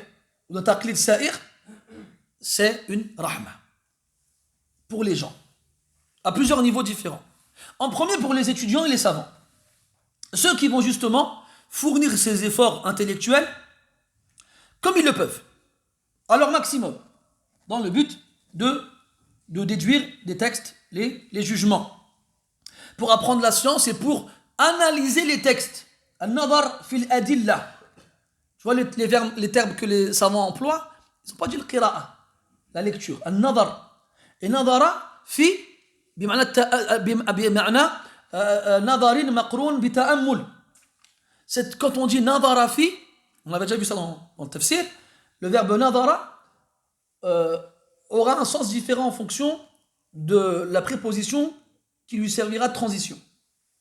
ou d'un taqlid sa'ir, c'est une rahma pour les gens, à plusieurs niveaux différents. En premier, pour les étudiants et les savants. Ceux qui vont justement fournir ces efforts intellectuels comme ils le peuvent, à leur maximum, dans le but de déduire des textes les jugements. pour apprendre la science et pour analyser les textes. An-nadar fil adilla. Tu vois les termes que les savants emploient, ils n'ont pas dit le qira'a, la lecture. An-nadar. Et nadara fi بمعنى نظر مقرون بتأمل. Quand on dit nadara fi, on avait déjà vu ça dans le tafsir, le verbe nadara aura un sens différent en fonction de la préposition qui lui servira de transition.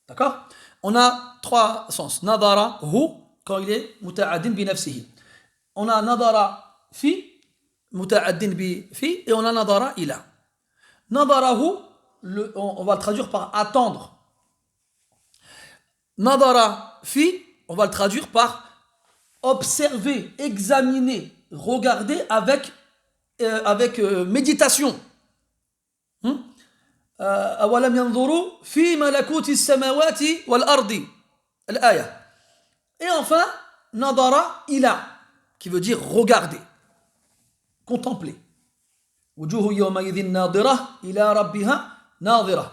D'accord? On a trois sens. Nadara hu, quand il est muta'addin bi nafsihi. On a nadara fi, muta'addin bi fi, et on a nadara ila. Nadara hu, on va le traduire par attendre. Nadara fi, on va le traduire par observer, examiner, regarder avec méditation. أولم ينظروا في ملكوت السماوات والأرض الآية. Et enfin, nadara ila, qui veut dire regarder, contempler. وجوه يومئذ ناظرة إلى ربها ناظرة.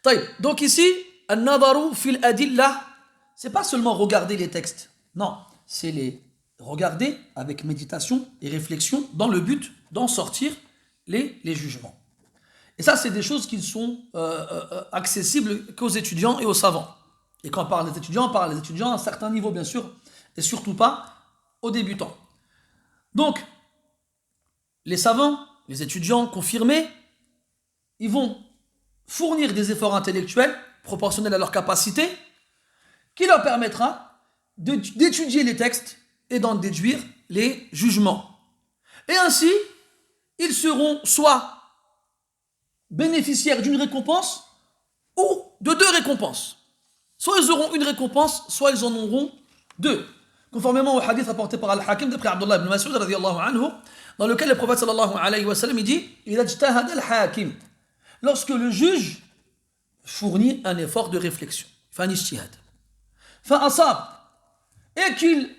طيب, donc ici, النظر في الأدلة, c'est pas seulement regarder les textes. Non, c'est les regarder avec méditation et réflexion dans le but d'en sortir les jugements. Et ça, c'est des choses qui sont accessibles qu'aux étudiants et aux savants. Et quand on parle des étudiants, on parle des étudiants à un certain niveau, bien sûr, et surtout pas aux débutants. Donc, les savants, les étudiants confirmés, ils vont fournir des efforts intellectuels proportionnels à leur capacité qui leur permettra d'étudier les textes et d'en déduire les jugements. Et ainsi, ils seront soit bénéficiaires d'une récompense ou de deux récompenses. Soit ils auront une récompense, soit ils en auront deux. Conformément au hadith rapporté par Al-Hakim d'après Abdullah ibn Mas'ud radiyallahu anhu, dans lequel le prophète sallallahu alayhi wa sallam il dit إِذَا اجْتَهَدَ الْحَاكِمُ, lorsque le juge fournit un effort de réflexion, fait un ijtihad, فَأَصَابَ, et qu'il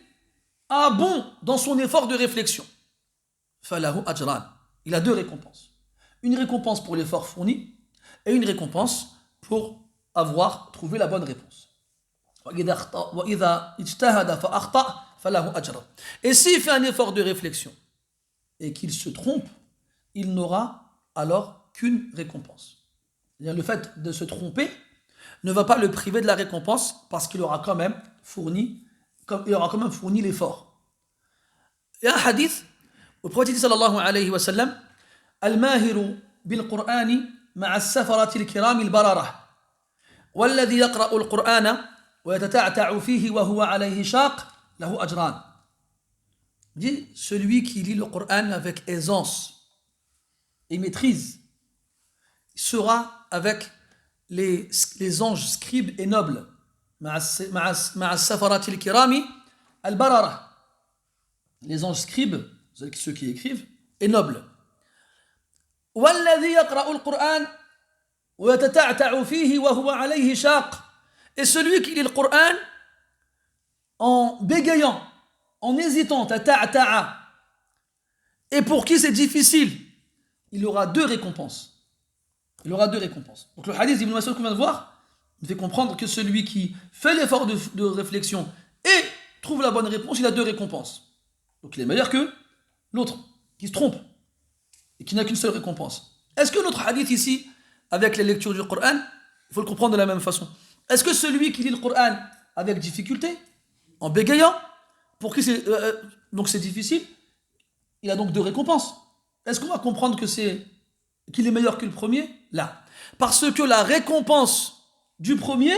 a bon dans son effort de réflexion, فَلَهُ أَجْرَانِ, il a deux récompenses. Une récompense pour l'effort fourni et une récompense pour avoir trouvé la bonne réponse. Et s'il fait un effort de réflexion et qu'il se trompe, il n'aura alors qu'une récompense. Le fait de se tromper ne va pas le priver de la récompense parce qu'il aura quand même fourni l'effort. Il y a un hadith où le prophète sallallahu alayhi wa sallam الماهر بالقرآن مع السفرة الكرام البررة والذي يقرأ القرآن ويتتعتع فيه وهو عليه شاق له أجران. Dit celui qui lit le Coran avec aisance et maîtrise sera avec les anges scribes et nobles مع السفرة الكرام البررة, les anges scribes, ceux qui écrivent, et nobles. والذي يقرأ القرآن ويتتعتع فيه وهو عليه شاق, et celui qui lit le Coran en bégayant, en hésitant, tata'ta'a, et pour qui c'est difficile, il aura deux récompenses. Il aura deux récompenses. Donc le hadith d'Ibn Mas'ud qu'on vient de voir nous fait comprendre que celui qui fait l'effort de réflexion et trouve la bonne réponse, il a deux récompenses. Donc il est meilleur que l'autre qui se trompe et qui n'a qu'une seule récompense. Est-ce que notre hadith ici, avec la lecture du Coran, il faut le comprendre de la même façon? Est-ce que celui qui lit le Coran avec difficulté, en bégayant, pour qui c'est difficile, il a donc deux récompenses? Est-ce qu'on va comprendre qu'il est meilleur que le premier? Là. Parce que la récompense du premier,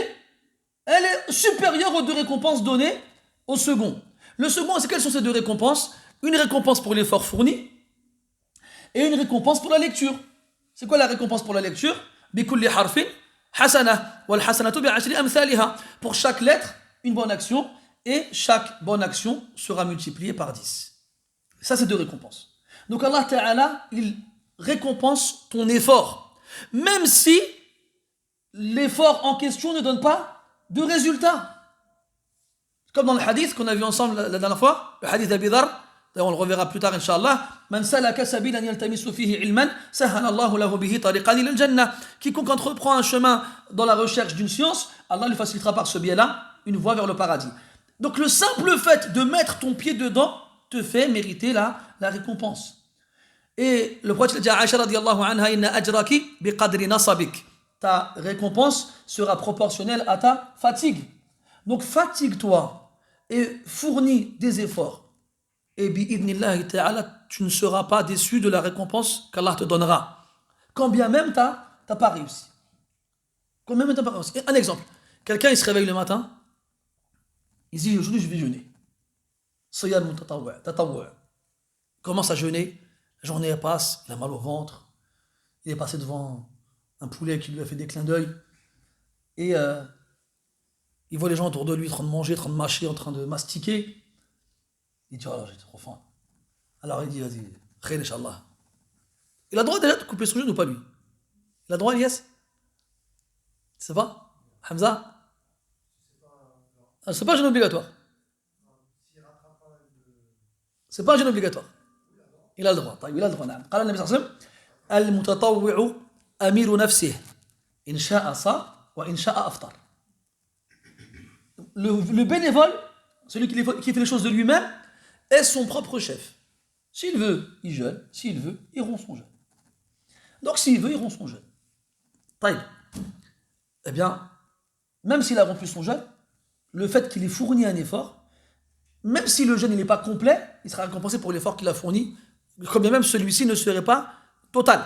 elle est supérieure aux deux récompenses données au second. Le second, quelles sont ces deux récompenses? Une récompense pour l'effort fourni et une récompense pour la lecture. C'est quoi la récompense pour la lecture? Bikulli harfin hasana wal hasanatu bi'ashri amthaliha. Pour chaque lettre, une bonne action, et chaque bonne action sera multipliée par 10. Ça, c'est deux récompenses. Donc Allah Ta'ala, il récompense ton effort, même si l'effort en question ne donne pas de résultat. Comme dans le hadith qu'on a vu ensemble la dernière fois, le hadith d'Abi Dhar, D'ailleurs, on le reverra plus tard, Inch'Allah. Man salaka sabilan yaltamisu fihi ilman, sahala Allahu lahu bihi tariqan ila al-jannah. Quiconque entreprend un chemin dans la recherche d'une science, Allah lui facilitera par ce biais-là une voie vers le paradis. Donc le simple fait de mettre ton pied dedans te fait mériter la récompense. Et le prophète dit à Aïcha radiyallahu anha, inna ajraki biqadri nasabik. Ta récompense sera proportionnelle à ta fatigue. Donc fatigue-toi et fournis des efforts. Et bi'idnillahi ta'ala, tu ne seras pas déçu de la récompense qu'Allah te donnera. Quand bien même tu n'as pas réussi. Quand bien même tu n'as pas réussi. Un exemple. Quelqu'un il se réveille le matin, il dit aujourd'hui je vais jeûner. Siyam tatawwu'. Commence à jeûner, la journée elle passe, il a mal au ventre, il est passé devant un poulet qui lui a fait des clins d'œil, et il voit les gens autour de lui en train de manger, en train de mâcher, en train de mastiquer. Il dit, oh là, j'ai trop faim. Alors il dit, vas-y, khayr inshallah. Il a le droit déjà de couper son jeûne ou pas lui? Il a le droit, Elias? C'est pas Hamza? C'est pas un jeûne obligatoire. C'est pas un jeûne obligatoire. Il a le droit. Il a le droit. قال النبي صلى الله عليه وسلم المتطوع أمير نفسه إن شاء صام وإن شاء أفطر. Le bénévole, celui qui fait les choses de lui-même, est son propre chef. S'il veut, il jeûne. S'il veut, il rompt son jeûne. Donc s'il veut, il rompt son jeûne. Taïb. Eh bien, même s'il a rompu son jeûne, le fait qu'il ait fourni un effort, même si le jeûne n'est pas complet, il sera récompensé pour l'effort qu'il a fourni, comme bien même celui-ci ne serait pas total.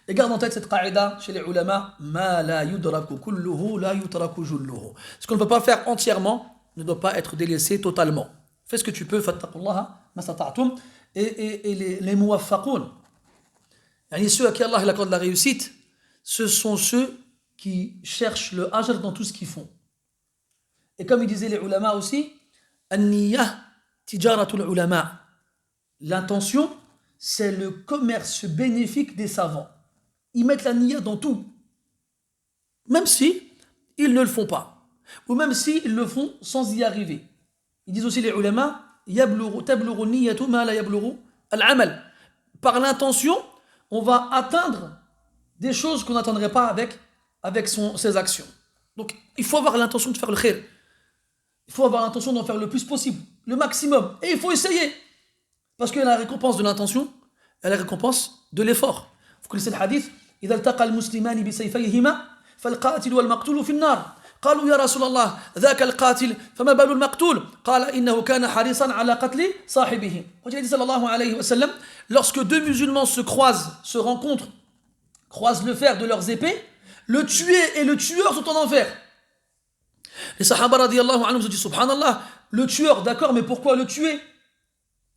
Et garde en tête cette qaïda chez les ulama, ma la yudraku kulluhu la yutraku julluhu. Ce qu'on ne peut pas faire entièrement ne doit pas être délaissé totalement. Fais ce que tu peux, fattaqullaha mastata'tum. Et les muwaffaqoun, ceux à qui Allah accorde la réussite, ce sont ceux qui cherchent le ajr dans tout ce qu'ils font. Et comme ils disaient les ulama aussi, an-niyyah tijaratul ulama. L'intention, c'est le commerce bénéfique des savants. Ils mettent la niyyah dans tout. Même si ils ne le font pas. Ou même si ils le font sans y arriver. Ils disent aussi les ulama, tablughu niyyatu ma la yablughu al-amal. Par l'intention, on va atteindre des choses qu'on n'atteindrait pas avec ses actions. Donc, il faut avoir l'intention de faire le khair. Il faut avoir l'intention d'en faire le plus possible, le maximum. Et il faut essayer. Parce que la récompense de l'intention, elle est la récompense de l'effort. Vous connaissez le hadith إذا التقى المسلمان بسيفيهما فالقاتل والمقتول في النار قالوا يا رسول الله ذاك القاتل فما بال المقتول قال إنه كان حريصا على قتل صاحبه. صلى الله عليه وسلم, lorsque deux musulmans se croisent, se rencontrent, croisent le fer de leurs épées, le tué et le tueur sont en enfer. Les sahaba radiyallahu anhum se disent subhanallah, le tueur, d'accord, mais pourquoi le tuer?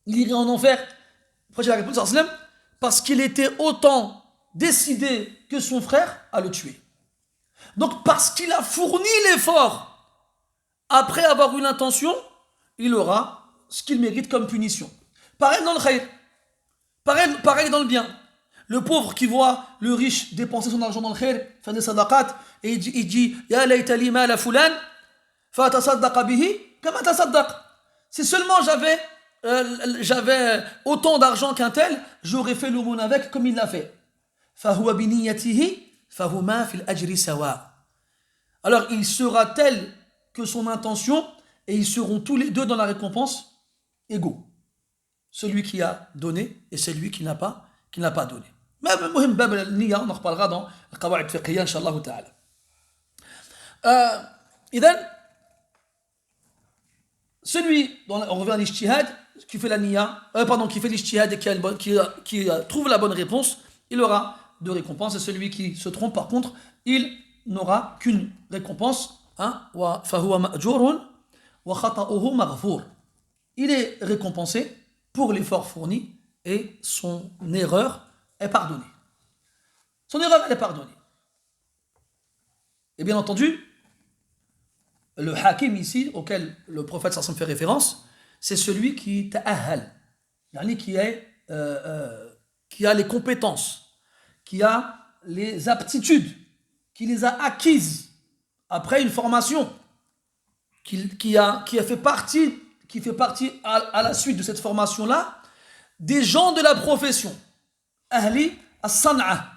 Il irait en enfer. Prophète a répondu parce qu'il était autant décidé que son frère à le tuer. Donc parce qu'il a fourni l'effort après avoir eu l'intention, il aura ce qu'il mérite comme punition. Pareil dans le khayr, pareil dans le bien. Le pauvre qui voit le riche dépenser son argent dans le khayr, faire des sadaqat, et il dit ya layta li mala fulan fa tasaddaqa bihi kama tasaddaq. Si seulement j'avais autant d'argent qu'un tel, j'aurais fait l'aumône avec comme il l'a fait. فَهُوَ بِنِيَّتِهِ فَهُمَا فِي الْأَجْرِ سَوَاء. Alors il sera tel que son intention, et ils seront tous les deux dans la récompense égaux. Celui qui a donné et celui qui n'a pas donné. Mais المهم باب النية, on en reparlera dans القواعد الفقهية إن شاء الله تعالى. إذن celui, on revient à l'ijtihad, qui fait la niya, qui fait l'ijtihad et qui trouve la bonne réponse, il aura deux récompenses. Et celui qui se trompe, par contre, il n'aura qu'une récompense. Il est récompensé pour l'effort fourni et son erreur est pardonnée. Son erreur, elle est pardonnée. Et bien entendu, le hakim ici, auquel le prophète sallallahu alayhi wa sallam fait référence, c'est celui qui ta'ahal, qui a les compétences, qui a les aptitudes, qui les a acquises après une formation, qui a fait partie, qui fait partie à la suite de cette formation-là, des gens de la profession. Ahli as-san'a.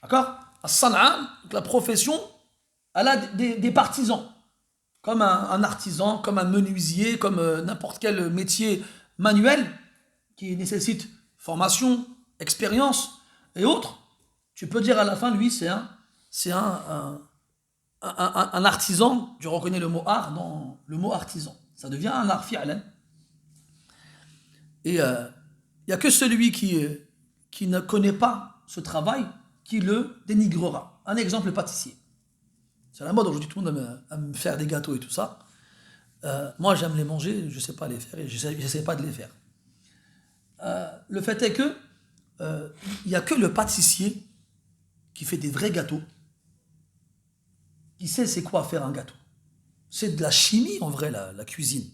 D'accord? As-san'a, la profession, elle a des partisans. Comme un artisan, comme un menuisier, comme n'importe quel métier manuel qui nécessite formation, expérience et autres. Tu peux dire à la fin, lui, c'est un artisan. Tu reconnais le mot art dans le mot artisan. Ça devient un art fi'lan. Et il n'y a que celui qui ne connaît pas ce travail qui le dénigrera. Un exemple, le pâtissier. C'est la mode aujourd'hui, tout le monde aime faire des gâteaux et tout ça. Moi, j'aime les manger, je ne sais pas les faire et je n'essaie pas de les faire. Le fait est que il n'y a que le pâtissier qui fait des vrais gâteaux, qui sait c'est quoi faire un gâteau. C'est de la chimie en vrai, la cuisine.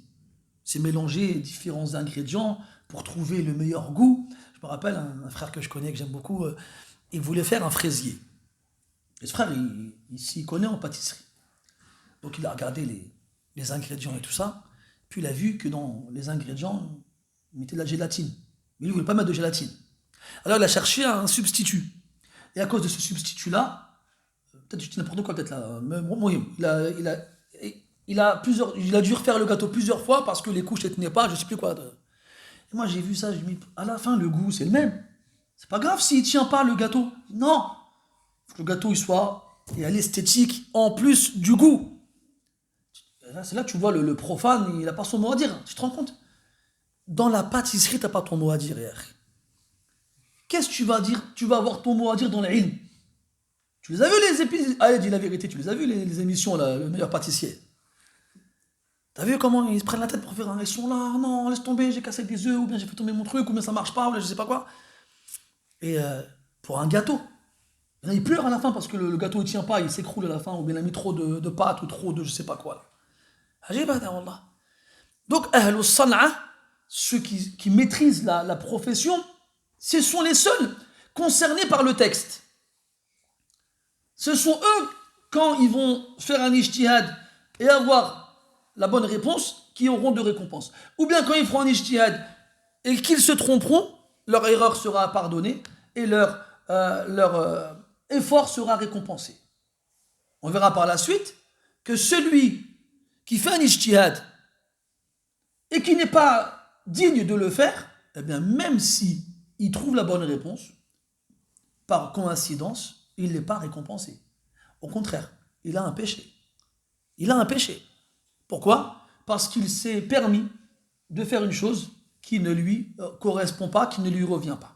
C'est mélanger différents ingrédients pour trouver le meilleur goût. Je me rappelle un frère que je connais, que j'aime beaucoup, il voulait faire un fraisier. Et ce frère, il s'y connaît en pâtisserie. Donc il a regardé les ingrédients et tout ça, puis il a vu que dans les ingrédients, il mettait de la gélatine. Mais lui, il ne voulait pas mettre de gélatine. Alors il a cherché un substitut. Et à cause de ce substitut-là, peut-être je dis n'importe quoi, peut-être là, mais bon, il a dû refaire le gâteau plusieurs fois parce que les couches ne tenaient pas, je ne sais plus quoi. Et moi j'ai vu ça, j'ai mis, à la fin le goût c'est le même. C'est pas grave s'il ne tient pas le gâteau. Non, il faut que le gâteau il soit et à l'esthétique en plus du goût. C'est là que tu vois le profane, il n'a pas son mot à dire. Tu te rends compte? Dans la pâtisserie, tu n'as pas ton mot à dire. Qu'est-ce que tu vas dire? Tu vas avoir ton mot à dire dans l'ilm. Tu les as vus les épisodes? Allez, dis la vérité, tu les as vus les émissions, là, le meilleur pâtissier? T'as vu comment ils se prennent la tête pour faire un son là? Non, laisse tomber, j'ai cassé des œufs, ou bien j'ai fait tomber mon truc, ou bien ça marche pas, ou bien je sais pas quoi. Et pour un gâteau, il pleure à la fin parce que le gâteau il tient pas, il s'écroule à la fin, ou bien il a mis trop de pâte, ou trop de je sais pas quoi. Là. Donc, Ahlus San'a, ceux qui maîtrisent la profession, ce sont les seuls concernés par le texte. Ce sont eux, quand ils vont faire un ijtihad et avoir la bonne réponse, qui auront de récompense. Ou bien quand ils feront un ijtihad et qu'ils se tromperont, leur erreur sera pardonnée et leur effort sera récompensé. On verra par la suite que celui qui fait un ijtihad et qui n'est pas digne de le faire, eh bien même si il trouve la bonne réponse, par coïncidence, il n'est pas récompensé. Au contraire, il a un péché. Il a un péché. Pourquoi? Parce qu'il s'est permis de faire une chose qui ne lui correspond pas, qui ne lui revient pas.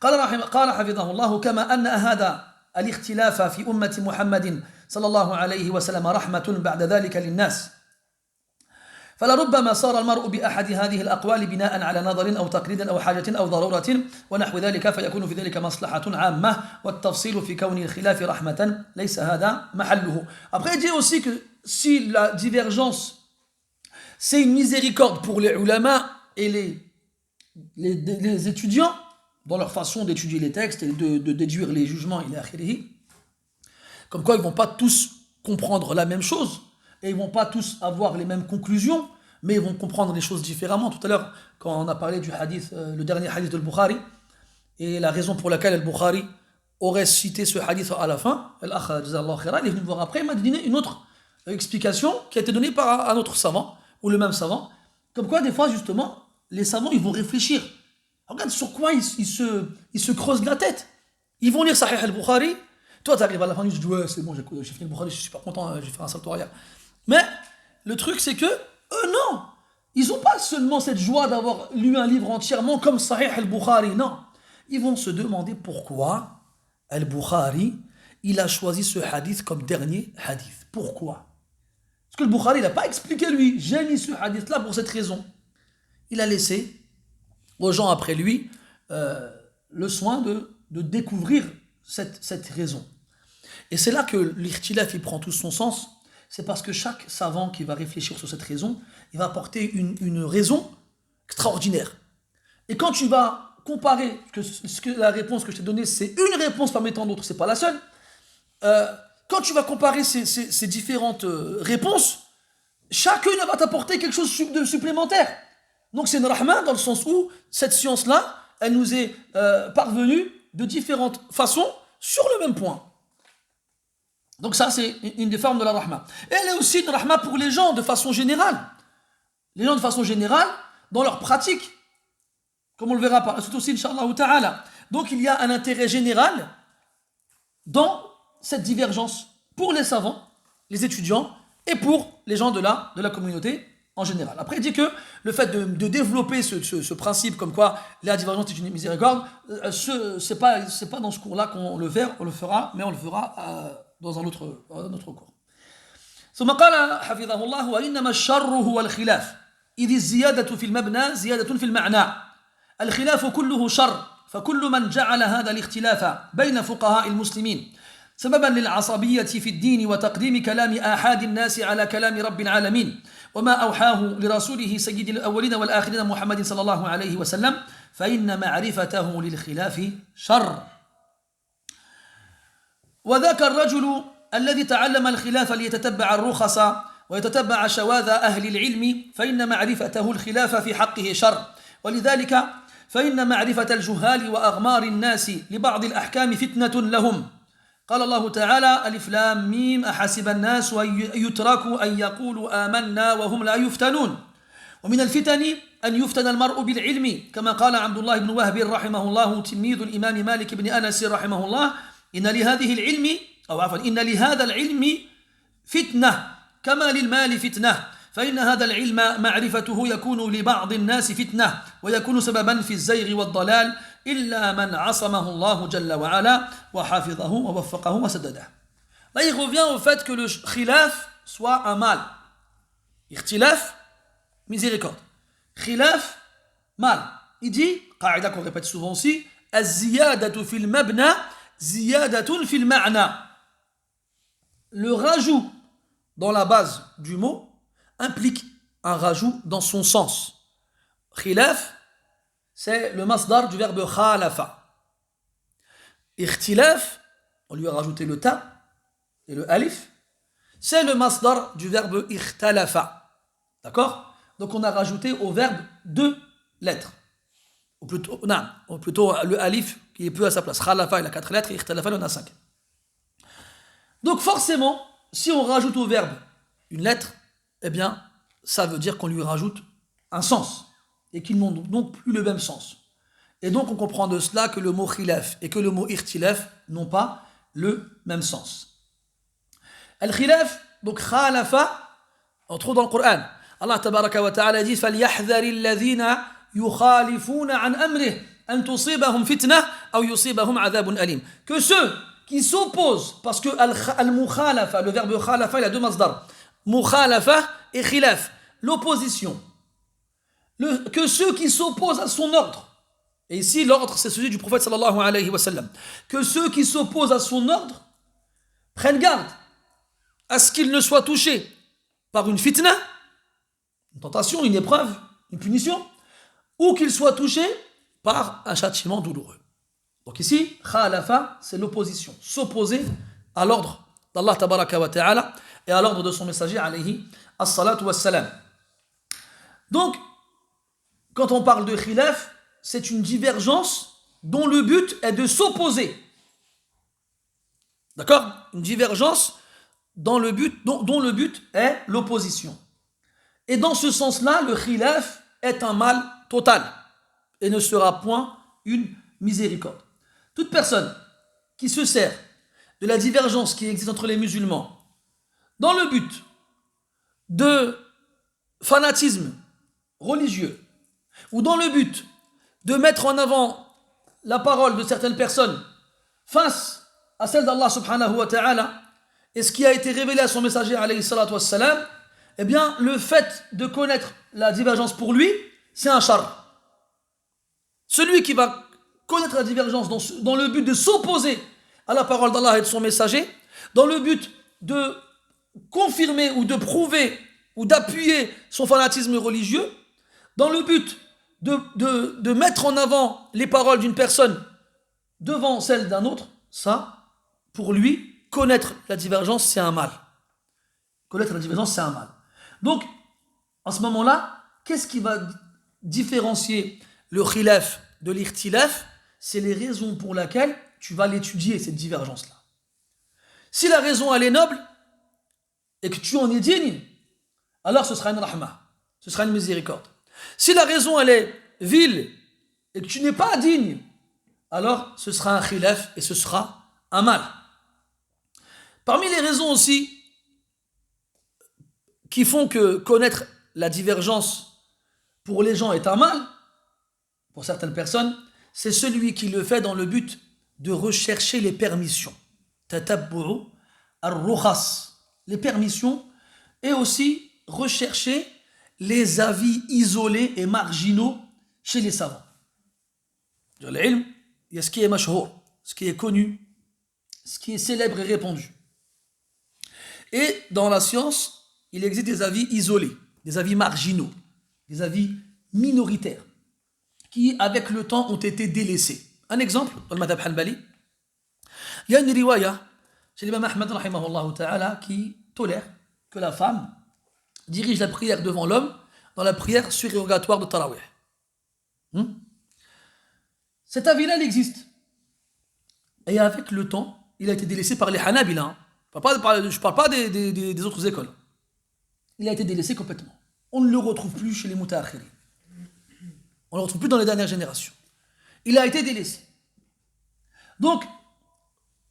قال حفظه الله كما أن هذا الاختلاف في أمة محمد صلى الله عليه وسلم رحمة بعد ذلك للناس فلربما صار المرء بأحد هذه الأقوال بناء على نظر أو تقليد أو حاجة أو ضرورة ونحو ذلك فيكون في ذلك مصلحة عامة والتفصيل في كون الخلاف رحمة ليس هذا محله. Après il dit aussi que si la divergence c'est une miséricorde pour les ulama et les étudiants dans leur façon d'étudier les textes et de déduire les jugements, comme quoi ils ne vont pas tous comprendre la même chose, et ils ne vont pas tous avoir les mêmes conclusions, mais ils vont comprendre les choses différemment. Tout à l'heure, quand on a parlé du hadith, le dernier hadith de Bukhari, et la raison pour laquelle Al-Bukhari aurait cité ce hadith à la fin, il est venu me voir après, il m'a donné une autre explication qui a été donnée par un autre savant, ou le même savant, comme quoi des fois justement, les savants ils vont réfléchir. Regarde sur quoi ils se creusent la tête. Ils vont lire Sahih al-Bukhari. Toi, tu arrives à la fin, tu dis ouais, c'est bon, j'ai fini le Bukhari, je suis super content, j'ai fait un salto arrière. Mais le truc, c'est que eux, non. Ils n'ont pas seulement cette joie d'avoir lu un livre entièrement comme Sahih al-Bukhari, non. Ils vont se demander pourquoi al-Bukhari, il a choisi ce hadith comme dernier hadith. Pourquoi? Parce que le Bukhari, il n'a pas expliqué lui, j'ai mis ce hadith-là pour cette raison. Il a laissé aux gens après lui le soin de découvrir cette raison. Et c'est là que l'ikhtilaf il prend tout son sens, c'est parce que chaque savant qui va réfléchir sur cette raison, il va apporter une raison extraordinaire. Et quand tu vas comparer que la réponse que je t'ai donnée, c'est une réponse parmi tant d'autres, c'est pas la seule, quand tu vas comparer ces différentes réponses, chacune va t'apporter quelque chose de supplémentaire. Donc c'est une rahma dans le sens où cette science-là, elle nous est parvenue de différentes façons sur le même point. Donc ça, c'est une des formes de la rahma. Et elle est aussi une rahma pour les gens de façon générale. Les gens de façon générale, dans leur pratique, comme on le verra par la suite aussi, Inch'Allah ta'ala. Donc il y a un intérêt général dans cette divergence pour les savants, les étudiants et pour les gens de la communauté en général. Après, il dit que le fait de développer ce principe comme quoi la divergence est une miséricorde, c'est pas dans ce cours-là qu'on le fera, mais on le fera dans un autre cours. ثم قال حفظه الله وإنما الشر هو الخلاف إذ الزيادة في المبنى زيادة في المعنى الخلاف كله شر فكل من جعل هذا الاختلاف بين فقهاء المسلمين سببا للعصبية في الدين وتقديم كلام آحاد الناس على كلام رب العالمين وما أوحاه لرسوله سيد الأولين والآخرين محمد صلى الله عليه وسلم فإن معرفته للخلاف شر وذاك الرجل الذي تعلم الخلاف ليتتبع الرخص ويتتبع شواذ أهل العلم فإن معرفته الخلاف في حقه شر ولذلك فإن معرفة الجهال وأغمار الناس لبعض الأحكام فتنة لهم قال الله تعالى ألف لام ميم أحسب الناس أن يتركوا أن يقولوا آمنا وهم لا يفتنون ومن الفتن أن يفتن المرء بالعلم كما قال عبد الله بن وهب رحمه الله تلميذ الإمام مالك بن أنس رحمه الله إن لهذا العلم فتنة كما للمال فتنة فإن هذا العلم معرفته يكون لبعض الناس فتنة ويكون سببا في الزيغ والضلال إلا من عصمه الله جل وعلا وحافظه ووفقه وسدده. Là, il revient au fait que le khilaf soit un mal. Ikhtilaf, miséricorde. Khilaf, mal. Il dit, qaïda qu'on répète souvent aussi, az-ziyadatu fil mabna, ziyadatun fil ma'na. Le rajout dans la base du mot implique un rajout dans son sens. Khilaf, c'est le masdar du verbe khalafa. Ikhtilaf, on lui a rajouté le ta et le alif, c'est le masdar du verbe ikhtalafa. D'accord? Donc on a rajouté au verbe 2 lettres. Ou plutôt le alif qui est peu à sa place. Khalafa il a 4 lettres et ikhtalafa il en a 5. Donc forcément, si on rajoute au verbe une lettre, eh bien, ça veut dire qu'on lui rajoute un sens et qu'ils n'ont donc plus le même sens. Et donc on comprend de cela que le mot khilaf et que le mot ikhtilaf n'ont pas le même sens. Al-khilaf, donc khalafa, on trouve dans le Coran. Allah tabaraka wa ta'ala dit فَلْيَحْذَرِ الَّذِينَ يُخَالِفُونَ عَنْ أَمْرِهِ أَنْ تُصِيبَهُمْ فِتْنَةٌ أَوْ يُصِيبَهُمْ عَذَابٌ أَلِيمٌ. Que ceux qui s'opposent, parce que al-mukhalafa, le verbe khalafa, il a 2 masdar. Mukhalafa et khilaf, l'opposition. Que ceux qui s'opposent à son ordre, et ici l'ordre c'est celui du prophète sallallahu alayhi wa sallam, que ceux qui s'opposent à son ordre prennent garde à ce qu'ils ne soient touchés par une fitna, une tentation, une épreuve, une punition, ou qu'ils soient touchés par un châtiment douloureux. Donc ici, khalafa, c'est l'opposition, s'opposer à l'ordre d'Allah tabaraka wa ta'ala et à l'ordre de son messager alayhi as-salatu was-salam. Donc, quand on parle de khilaf, c'est une divergence dont le but est de s'opposer. D'accord? Une divergence dont le but est l'opposition. Et dans ce sens-là, le khilaf est un mal total et ne sera point une miséricorde. Toute personne qui se sert de la divergence qui existe entre les musulmans dans le but de fanatisme religieux ou dans le but de mettre en avant la parole de certaines personnes face à celle d'Allah subhanahu wa ta'ala et ce qui a été révélé à son messager alayhi salatu wassalam, eh bien le fait de connaître la divergence pour lui, c'est un char. Celui qui va connaître la divergence dans le but de s'opposer à la parole d'Allah et de son messager, dans le but de confirmer ou de prouver ou d'appuyer son fanatisme religieux, dans le but de mettre en avant les paroles d'une personne devant celles d'un autre, ça, pour lui, connaître la divergence, c'est un mal. Connaître la divergence, c'est un mal. Donc, à ce moment-là, qu'est-ce qui va différencier le khilaf de l'ikhtilaf? C'est les raisons pour lesquelles tu vas l'étudier, cette divergence-là. Si la raison, elle est noble, et que tu en es digne, alors ce sera une rahma, ce sera une miséricorde. Si la raison, elle est vile, et que tu n'es pas digne, alors ce sera un khilaf, et ce sera un mal. Parmi les raisons aussi qui font que connaître la divergence pour les gens est un mal, pour certaines personnes, c'est celui qui le fait dans le but de rechercher les permissions. Tatabbu'u ar-rukhas, les permissions, et aussi rechercher les avis isolés et marginaux chez les savants. Dans l'ilm, il y a ce qui est mashhour, ce qui est connu, ce qui est célèbre et répandu. Et dans la science, il existe des avis isolés, des avis marginaux, des avis minoritaires, qui, avec le temps, ont été délaissés. Un exemple, dans le madhab hanbali, il y a une riwaya chez l'imam Ahmad rahimahullah ta'ala qui tolère que la femme dirige la prière devant l'homme dans la prière surrogatoire de Tarawih. Cet avis-là, il existe. Et avec le temps, il a été délaissé par les Hanabila. Je ne parle pas des autres écoles. Il a été délaissé complètement. On ne le retrouve plus chez les mutaakhirin. On ne le retrouve plus dans les dernières générations. Il a été délaissé. Donc,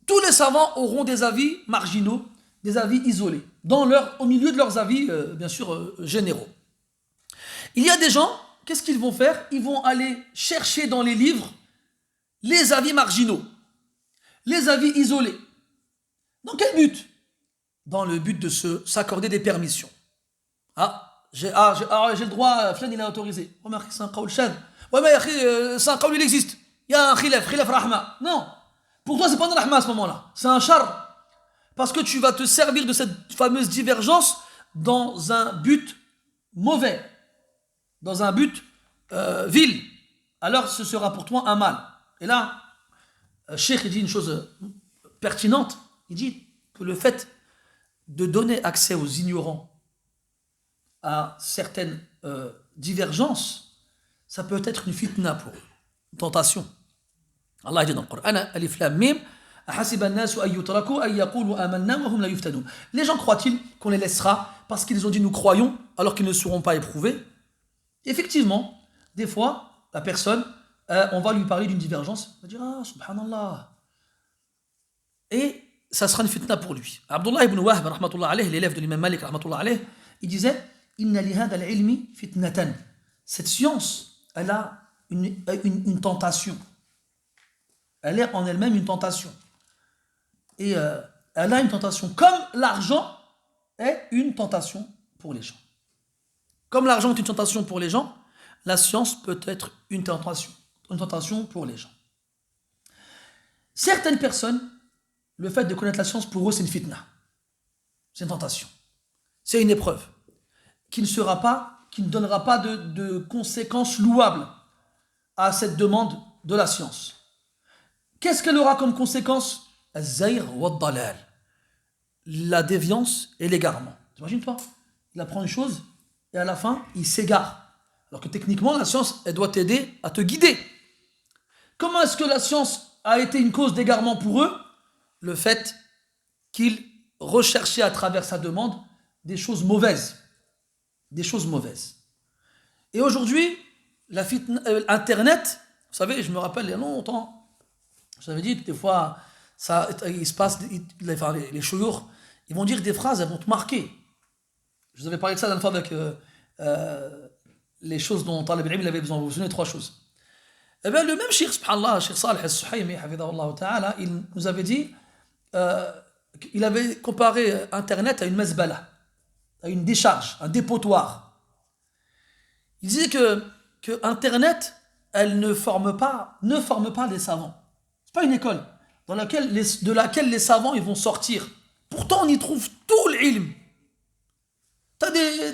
tous les savants auront des avis marginaux, des avis isolés, au milieu de leurs avis, bien sûr, généraux. Il y a des gens, qu'est-ce qu'ils vont faire? Ils vont aller chercher dans les livres les avis marginaux, les avis isolés. Dans quel but? Dans le but de s'accorder des permissions. J'ai le droit, Flan il a autorisé. Oh, mais c'est un qawl shadh. Ouais, mais c'est un qawl, il existe. Il y a un khilaf rahma. Non. Pour toi, c'est pas un rahma à ce moment-là. C'est un char. Parce que tu vas te servir de cette fameuse divergence dans un but mauvais. Dans un but vil. Alors, ce sera pour toi un mal. Et là, Cheikh dit une chose pertinente. Il dit que le fait de donner accès aux ignorants à certaines divergences, ça peut être une fitna pour eux, une tentation. Allah dit dans le Coran, Alif Lam Mim, les gens croient-ils qu'on les laissera parce qu'ils ont dit nous croyons alors qu'ils ne seront pas éprouvés? Effectivement, des fois, la personne, on va lui parler d'une divergence, il va dire ah, subhanallah. Et ça sera une fitna pour lui. Abdullah ibn Wahb, rahmatullah alayh, l'élève de l'imam Malik, rahmatullah alayh, il disait inna li hadha al-ilmi fitnatan. Cette science, elle a une tentation. Elle est en elle-même une tentation. Et elle a une tentation. Comme l'argent est une tentation pour les gens. Comme l'argent est une tentation pour les gens, la science peut être une tentation pour les gens. Certaines personnes, le fait de connaître la science, pour eux, c'est une fitna. C'est une tentation. C'est une épreuve qui ne donnera pas de conséquences louables à cette demande de la science. Qu'est-ce qu'elle aura comme conséquence? Az-zayr wa ad-dalal. La déviance et l'égarement. T'imagines-toi? Il apprend une chose et à la fin, il s'égare. Alors que techniquement, la science, elle doit t'aider à te guider. Comment est-ce que la science a été une cause d'égarement pour eux? Le fait qu'ils recherchaient à travers sa demande des choses mauvaises. Des choses mauvaises. Et aujourd'hui, Internet, vous savez, je me rappelle il y a longtemps, je vous avais dit que des fois, il se passe, les chouyours, ils vont dire des phrases, elles vont te marquer. Je vous avais parlé de ça la dernière fois avec les choses dont Talib al-Ilm avait besoin. Vous vous souvenez de 3 choses. Eh bien, le même Cheikh, subhanallah, Cheikh Salih al-Suhaymi, hafidahullah ta'ala, il nous avait dit, il avait comparé Internet à une mezbala, à une décharge, un dépotoir. Il disait que Internet, elle ne forme pas les savants. C'est pas une école de laquelle les savants ils vont sortir. Pourtant, on y trouve tout l'ilm.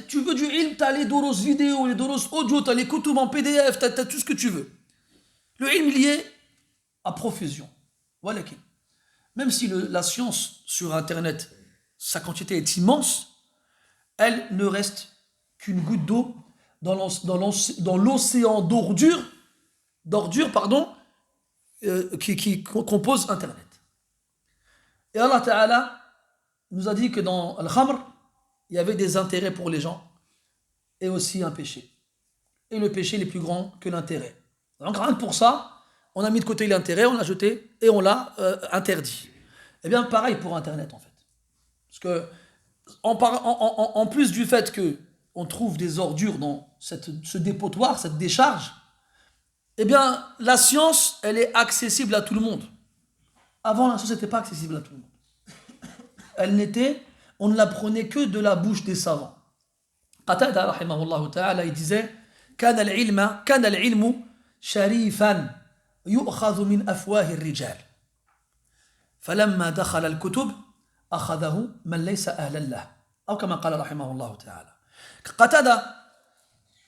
Tu veux du ilm, t'as les doros vidéo, les doros audio, t'as les kutub en PDF, t'as tout ce que tu veux. Le ilm, il y est à profusion. Voilà. Même si la science sur Internet, sa quantité est immense, elle ne reste qu'une goutte d'eau dans l'océan d'ordures, pardon, qui compose Internet. Et Allah Ta'ala nous a dit que dans Al-Khamr, il y avait des intérêts pour les gens et aussi un péché. Et le péché est plus grand que l'intérêt. Donc rien que pour ça, on a mis de côté l'intérêt, on l'a jeté et on l'a interdit. Eh bien, pareil pour Internet en fait. Parce que, en plus du fait qu'on trouve des ordures dans ce dépotoir, cette décharge, eh bien, la science, elle est accessible à tout le monde. Avant, la science n'était pas accessible à tout le monde. On ne la prenait que de la bouche des savants. Qatada, rahimahullah ta'ala, il disait كان العلم شريفا يؤخذ من أفواه الرجال فلما دخل الكتب أخذه من ليس أهلا له أو كما قال رحمه الله تعالى. Qatada,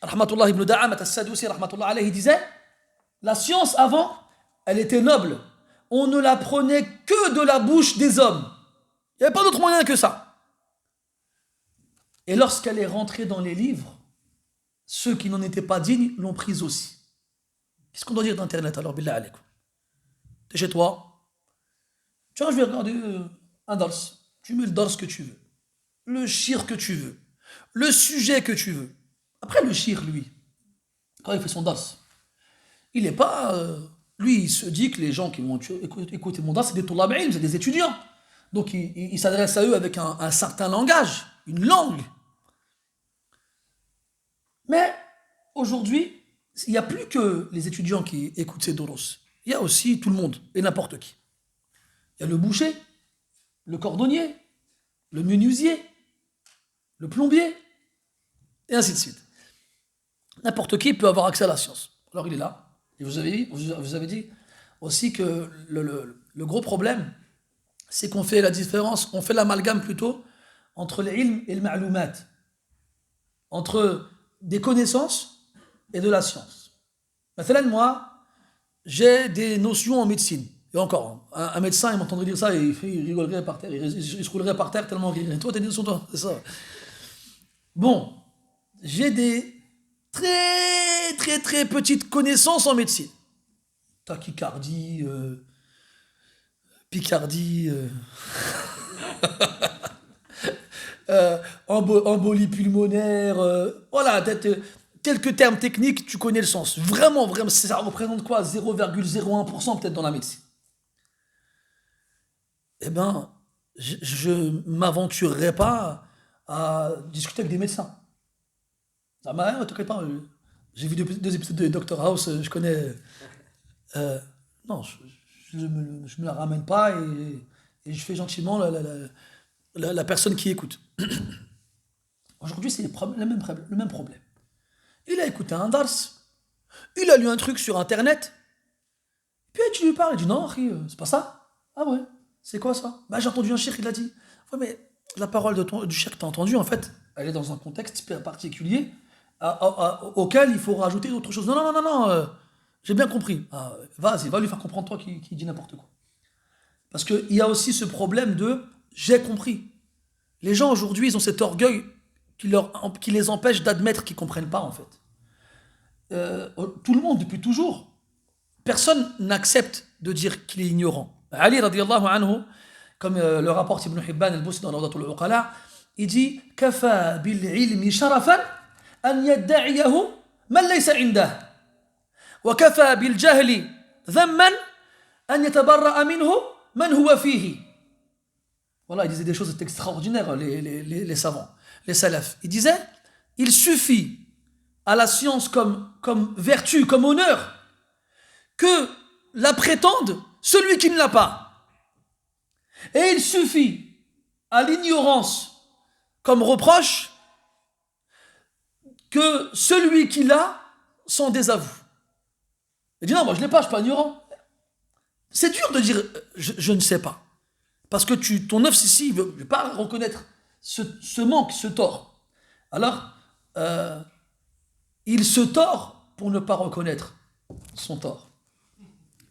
rahmatullah ibn Da'amat as-Sadusi, rahmatullah alayhi, disait la science avant, elle était noble. On ne la prenait que de la bouche des hommes. Il n'y avait pas d'autre moyen que ça. Et lorsqu'elle est rentrée dans les livres, ceux qui n'en étaient pas dignes l'ont prise aussi. Qu'est-ce qu'on doit dire d'Internet alors, billah alaykoum? T'es chez toi, tu vois, je vais regarder un dars. Tu mets le dars que tu veux, le shir que tu veux, le sujet que tu veux. Après, le shir, lui, quand il fait son dars, il n'est pas... lui, il se dit que les gens qui vont écouter mon dars, c'est des tollab ilm, c'est des étudiants. Donc, il s'adresse à eux avec un certain langage, une langue. Mais aujourd'hui, il n'y a plus que les étudiants qui écoutent ces doros. Il y a aussi tout le monde et n'importe qui. Il y a le boucher, le cordonnier, le menuisier, le plombier, et ainsi de suite. N'importe qui peut avoir accès à la science. Alors il est là. Et vous avez dit aussi que le gros problème, c'est qu'on fait la différence, on fait l'amalgame plutôt entre l'ilm et le ma'loumat, entre des connaissances et de la science. Maintenant, moi, j'ai des notions en médecine. Et encore, un médecin, il m'entendrait dire ça et il rigolerait par terre, il se roulerait par terre tellement il rirait. Toi, t'as des notions, toi, c'est ça. Bon, j'ai des très, très, très petites connaissances en médecine. Tachycardie, Picardie, embolie pulmonaire, voilà, quelques termes techniques, tu connais le sens. Vraiment, vraiment, ça représente quoi? 0,01% peut-être dans la médecine. Eh ben, je ne m'aventurerai pas à discuter avec des médecins. Ça m'a, t'inquiète pas, j'ai vu deux épisodes de Dr House, je connais. Non, je me la ramène pas et je fais gentiment la personne qui écoute. Aujourd'hui, c'est le même problème. Il a écouté un dars, il a lu un truc sur Internet, puis tu lui parles, il dit non, c'est pas ça. Ah ouais, c'est quoi ça? Bah j'ai entendu un cheikh, il l'a dit. Ouais, mais la parole du cheikh que t'as entendu, en fait, elle est dans un contexte particulier auquel il faut rajouter autre chose. Non, non, non, non, non, j'ai bien compris. Ah, vas-y, va lui faire comprendre toi qui dit n'importe quoi. Parce qu'il y a aussi ce problème de j'ai compris. Les gens aujourd'hui, ils ont cet orgueil qui les empêche d'admettre qu'ils ne comprennent pas en fait. Tout le monde, depuis toujours, personne n'accepte de dire qu'il est ignorant. Ali radiallahu anhu, comme le rapporte Ibn Hibban al-Busi dans l'Awdatul Uqala, il dit Kafa bil ilmi sharafan an yadda'iyahu man laysa indah. Wa kafa bil jahli dhamman an yatabarra'a minhu man huwa fihi. Voilà, ils disaient des choses extraordinaires, les savants, les salafs. Ils disaient, il suffit à la science comme vertu, comme honneur, que la prétende celui qui ne l'a pas. Et il suffit à l'ignorance comme reproche que celui qui l'a s'en désavoue. Il dit non, moi je ne l'ai pas, je ne suis pas ignorant. C'est dur de dire je ne sais pas. Parce que ton œuf ici, il ne veut pas reconnaître ce manque, ce tort. Alors, il se tord pour ne pas reconnaître son tort.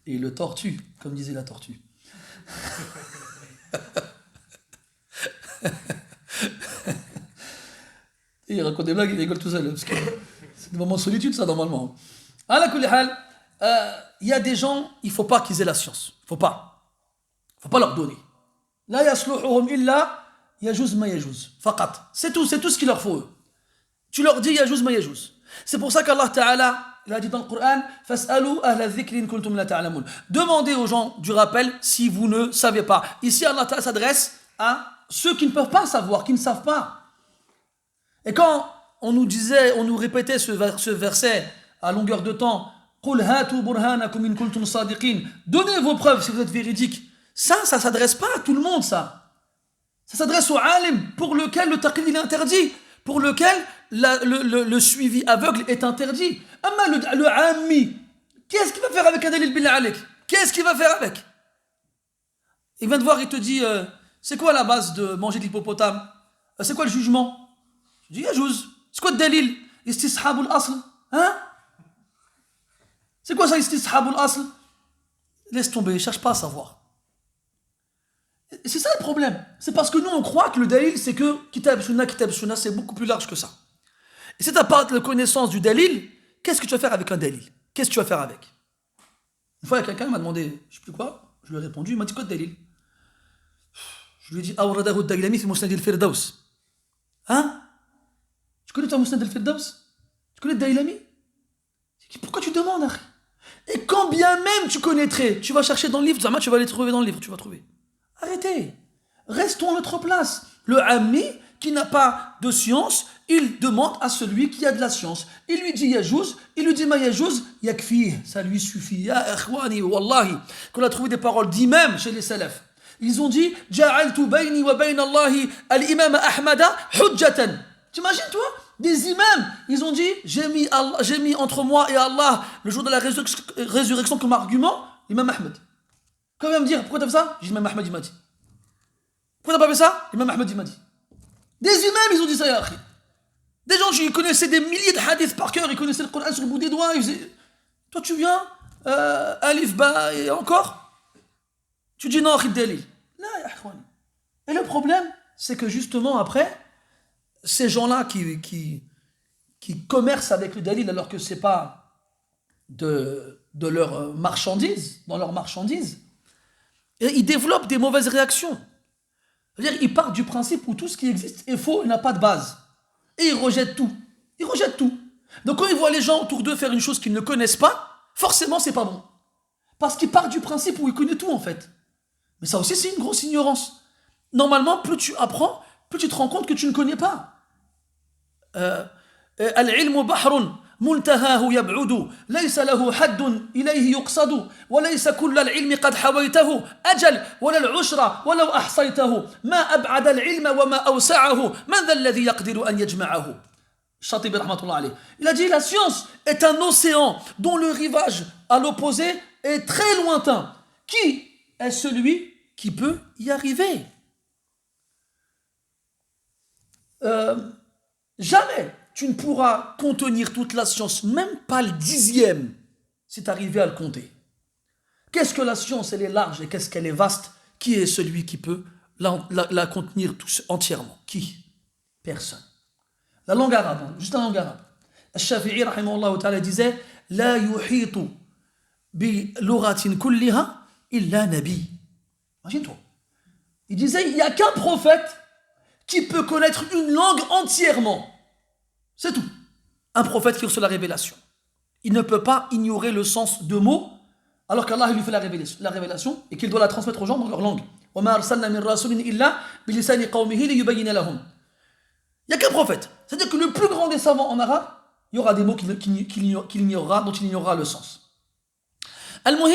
Et il le tortue, comme disait la tortue. Il raconte des blagues, il rigole tout seul. Parce que c'est des moments de solitude, ça, normalement. Ala kulli hal, il y a des gens, il ne faut pas qu'ils aient la science. Il ne faut pas. Il ne faut pas leur donner. La yasluhuhum illa yajuz ma yajuz. Faqat. C'est tout ce qu'il leur faut. Eux. Tu leur dis yajuz ma yajuz. C'est pour ça qu'Allah Ta'ala, il a dit dans le Coran, Fas'alu ahla dhikri in kuntum la ta'lamun. Demandez aux gens du rappel si vous ne savez pas. Ici, Allah Ta'ala s'adresse à ceux qui ne peuvent pas savoir, qui ne savent pas. Et quand on nous répétait ce verset à longueur de temps, Qul hatu burhanakum in kuntum sadiqin. Donnez vos preuves si vous êtes véridiques. Ça s'adresse pas à tout le monde, ça. Ça s'adresse au alim, pour lequel le taqlid est interdit, pour lequel le suivi aveugle est interdit. Amma le ammi, qu'est-ce qu'il va faire avec un dalil billah alik? Qu'est-ce qu'il va faire avec? Il vient te voir, il te dit, c'est quoi la base de manger de l'hippopotame? C'est quoi le jugement? Je dis, yajouz. C'est quoi le dalil? Istishabul asl. Hein? C'est quoi ça, istishabul asl? Laisse tomber, cherche pas à savoir. Et c'est ça le problème. C'est parce que nous, on croit que le dalil, c'est que kitab sunnah, c'est beaucoup plus large que ça. Et si tu n'as pas de connaissance du dalil, qu'est-ce que tu vas faire avec un dalil? Qu'est-ce que tu vas faire avec? Une fois, il y a quelqu'un qui m'a demandé, je ne sais plus quoi, je lui ai répondu, il m'a dit quoi de dalil? Je lui ai dit, Awradahu Dailami fi Musnad al-Firdaws. Hein? Tu connais ton Musnad al-Firdaws? Tu connais Dailami? Pourquoi tu demandes, Akhi? Et quand bien même tu connaîtrais, tu vas chercher dans le livre, Zama, tu vas les trouver dans le livre, tu vas trouver. Arrêtez. Restons à notre place. Le ammi, qui n'a pas de science, il demande à celui qui a de la science. Il lui dit yajouz, il lui dit ma yajouz, yakfi, ça lui suffit. Ya ikhwani, wallahi, qu'on a trouvé des paroles d'imam chez les salafs. Ils ont dit Ja'altu bayni wa bayna Allahi al-imam Ahmada hujjatan. T'imagines toi? Des imams, ils ont dit j'ai mis entre moi et Allah le jour de la résurrection comme argument l'imam Ahmed. Quand il va me dire pourquoi t'as fait ça? J'ai dit l'imam Ahmed il m'a dit. Pourquoi t'as pas fait ça? L'imam Ahmed il m'a dit. Des imams ils ont dit ça ya akhi. Des gens qui connaissaient des milliers de hadiths par cœur, ils connaissaient le Coran sur le bout des doigts. Toi tu viens, alif, ba et encore? Tu dis non, akhi dalil. Là, ya akhwani. Et le problème, c'est que justement après, ces gens-là qui commercent avec le dalil alors que c'est pas de leur marchandise, dans leur marchandise, et ils développent des mauvaises réactions. C'est-à-dire ils partent du principe où tout ce qui existe est faux et n'a pas de base. Et ils rejettent tout. Ils rejettent tout. Donc quand ils voient les gens autour d'eux faire une chose qu'ils ne connaissent pas, forcément c'est pas bon. Parce qu'ils partent du principe où ils connaissent tout en fait. Mais ça aussi c'est une grosse ignorance. Normalement, plus tu apprends, plus tu te rends compte que tu ne connais pas. Al-ilmu bahrun منتهاه يبعد ليس له حد إليه يقصد وليس كل العلم قد حويته أجل ولا العشر ولو أحصيته ما أبعد العلم وما أوسعه من ذا الذي يقدر أن يجمعه Chatibi rahmatullah alayh. Il a dit la science est un océan dont le rivage à l'opposé est très lointain. Qui est celui qui peut y arriver? Jamais tu ne pourras contenir toute la science, même pas le 10e, si tu arrives à le compter. Qu'est-ce que la science? Elle est large et qu'est-ce qu'elle est vaste? Qui est celui qui peut la contenir entièrement? Qui? Personne. La langue arabe, juste la langue arabe. Al-Shafi'i, rahimahullah ta'ala, disait La yuhitu bi lughatin kulliha illa nabi. Imagine-toi. Il disait il n'y a qu'un prophète qui peut connaître une langue entièrement. C'est tout. Un prophète qui reçoit la révélation. Il ne peut pas ignorer le sens de mots alors qu'Allah lui fait la révélation et qu'il doit la transmettre aux gens dans leur langue. Il n'y a qu'un prophète. C'est-à-dire que le plus grand des savants en arabe, il y aura des mots dont il ignorera le sens. Al-Muhim,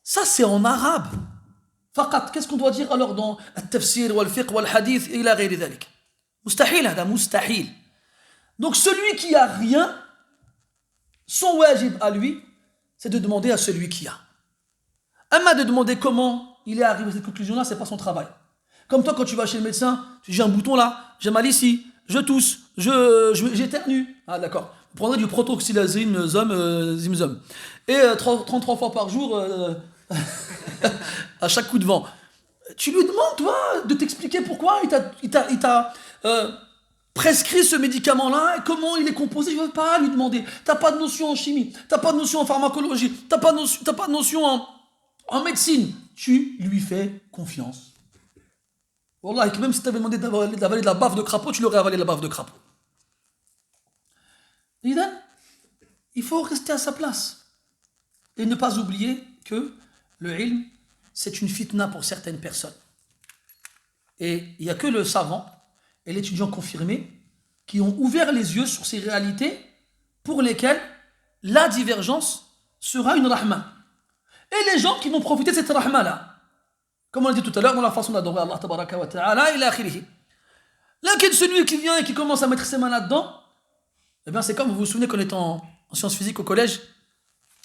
ça c'est en arabe. Faqat, qu'est-ce qu'on doit dire alors dans le tafsir, le fiqh, le hadith, et la ghayri dhalik? Mustahil, hada mustahil. Donc celui qui a rien, son wajib à lui, c'est de demander à celui qui a. Amma de demander comment il est arrivé à cette conclusion-là, c'est pas son travail. Comme toi, quand tu vas chez le médecin, tu dis j'ai un bouton là, j'ai mal ici, je tousse, j'éternue. Ah d'accord. Vous prendrez du protoxylazine, zimzum. Et 33 fois par jour, à chaque coup de vent. Tu lui demandes, toi, de t'expliquer pourquoi il t'a prescrit ce médicament-là, et comment il est composé, je ne veux pas lui demander. Tu n'as pas de notion en chimie, tu n'as pas de notion en pharmacologie, tu n'as pas de notion en médecine. Tu lui fais confiance. Wallah, même si tu avais demandé d'avaler de la bave de crapaud, tu l'aurais avalé la bave de crapaud. Idan, il faut rester à sa place. Et ne pas oublier que le ilm, c'est une fitna pour certaines personnes. Et il n'y a que le savant et l'étudiant confirmé qui ont ouvert les yeux sur ces réalités pour lesquelles la divergence sera une rahma. Et les gens qui vont profiter de cette rahma-là, comme on l'a dit tout à l'heure, dans la façon d'adorer Allah tabaraka wa ta'ala, ila akhirihi. Là, celui qui vient et qui commence à mettre ses mains là-dedans, eh bien c'est comme, vous vous souvenez qu'on était en sciences physiques au collège,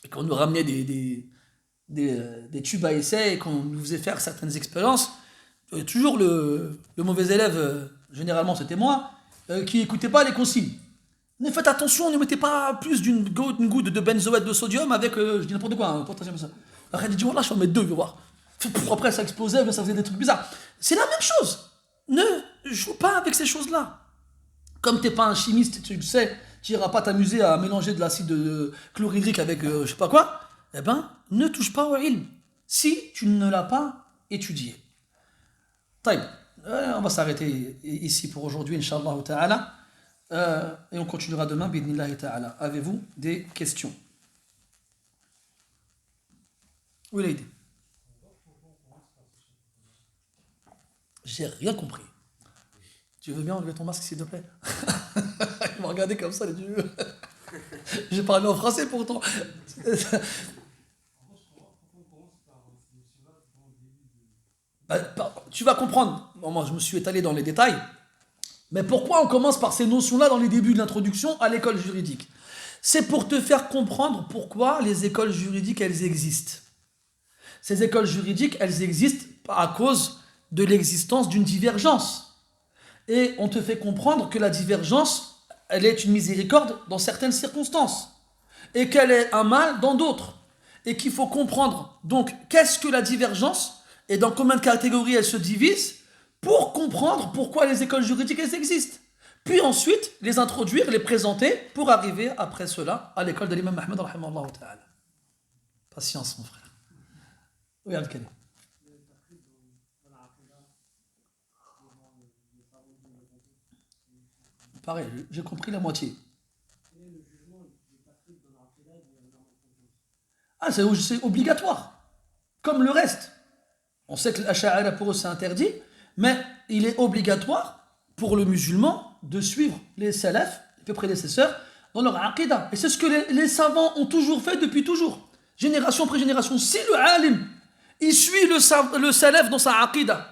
et qu'on nous ramenait des tubes à essai, et qu'on nous faisait faire certaines expériences. Il y a toujours le mauvais élève, généralement c'était moi, qui n'écoutait pas les consignes. Mais faites attention, ne mettez pas plus d'une goutte de benzoate de sodium avec, je dis n'importe quoi, un potassium ça. Après, il dit, voilà, je vais en mettre 2, je vais voir. Après, ça explosait, ça faisait des trucs bizarres. C'est la même chose. Ne joue pas avec ces choses-là. Comme tu n'es pas un chimiste, tu le sais, tu n'iras pas t'amuser à mélanger de l'acide chlorhydrique avec je sais pas quoi, eh ben, ne touche pas au ilm si tu ne l'as pas étudié. Taïb, on va s'arrêter ici pour aujourd'hui, Inch'Allah ta'ala. Et on continuera demain, bi'idhnillahi ta'ala. Avez-vous des questions? Oui, Lady. J'ai rien compris. Tu veux bien enlever ton masque, s'il te plaît? Il m'a regardé comme ça, les dieux. J'ai parlé en français pourtant. Tu vas comprendre. Bon, moi, je me suis étalé dans les détails. Mais pourquoi on commence par ces notions-là dans les débuts de l'introduction à l'école juridique? C'est pour te faire comprendre pourquoi les écoles juridiques, elles existent. Ces écoles juridiques, elles existent à cause de l'existence d'une divergence. Et on te fait comprendre que la divergence, elle est une miséricorde dans certaines circonstances. Et qu'elle est un mal dans d'autres. Et qu'il faut comprendre, donc, qu'est-ce que la divergence et dans combien de catégories elle se divise pour comprendre pourquoi les écoles juridiques elles existent. Puis ensuite, les introduire, les présenter pour arriver après cela à l'école de l'imam Ahmed rahimahullah ta'ala. Patience mon frère. Oui, Al-Karim. Pareil, j'ai compris la moitié. Ah, c'est obligatoire. Comme le reste. On sait que l'Asha'ira pour eux c'est interdit, mais il est obligatoire pour le musulman de suivre les salafs, les prédécesseurs, dans leur aqidah. Et c'est ce que les savants ont toujours fait depuis toujours. Génération après génération. Si le alim, il suit le salaf dans sa aqidah,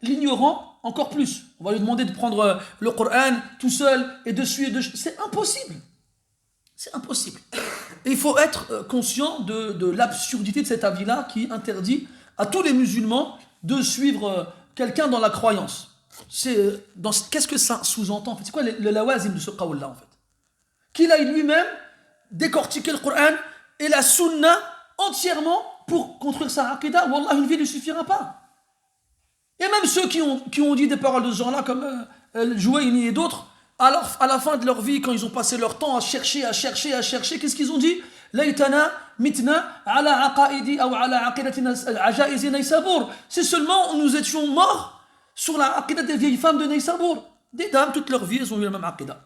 l'ignorant, encore plus. On va lui demander de prendre le Coran tout seul et de suivre. C'est impossible. C'est impossible. Et il faut être conscient de l'absurdité de cet avis-là qui interdit à tous les musulmans de suivre quelqu'un dans la croyance. Qu'est-ce que ça sous-entend en fait? C'est quoi le lawazim de ce qawl-là en fait? Qu'il aille lui-même décortiquer le Coran et la sunna entièrement pour construire sa aqidah, wallah, une vie ne suffira pas. Et même ceux qui ont dit des paroles de ce genre-là, comme Jouaini et d'autres, alors, à la fin de leur vie, quand ils ont passé leur temps à chercher, qu'est-ce qu'ils ont dit? Laytana mitna ala aqaidi ou ala aqidatina ajaizi Naysabur. C'est seulement nous étions morts sur la aqidah des vieilles femmes de Naysabur. Des dames, toute leur vie, elles ont eu la même aqidah.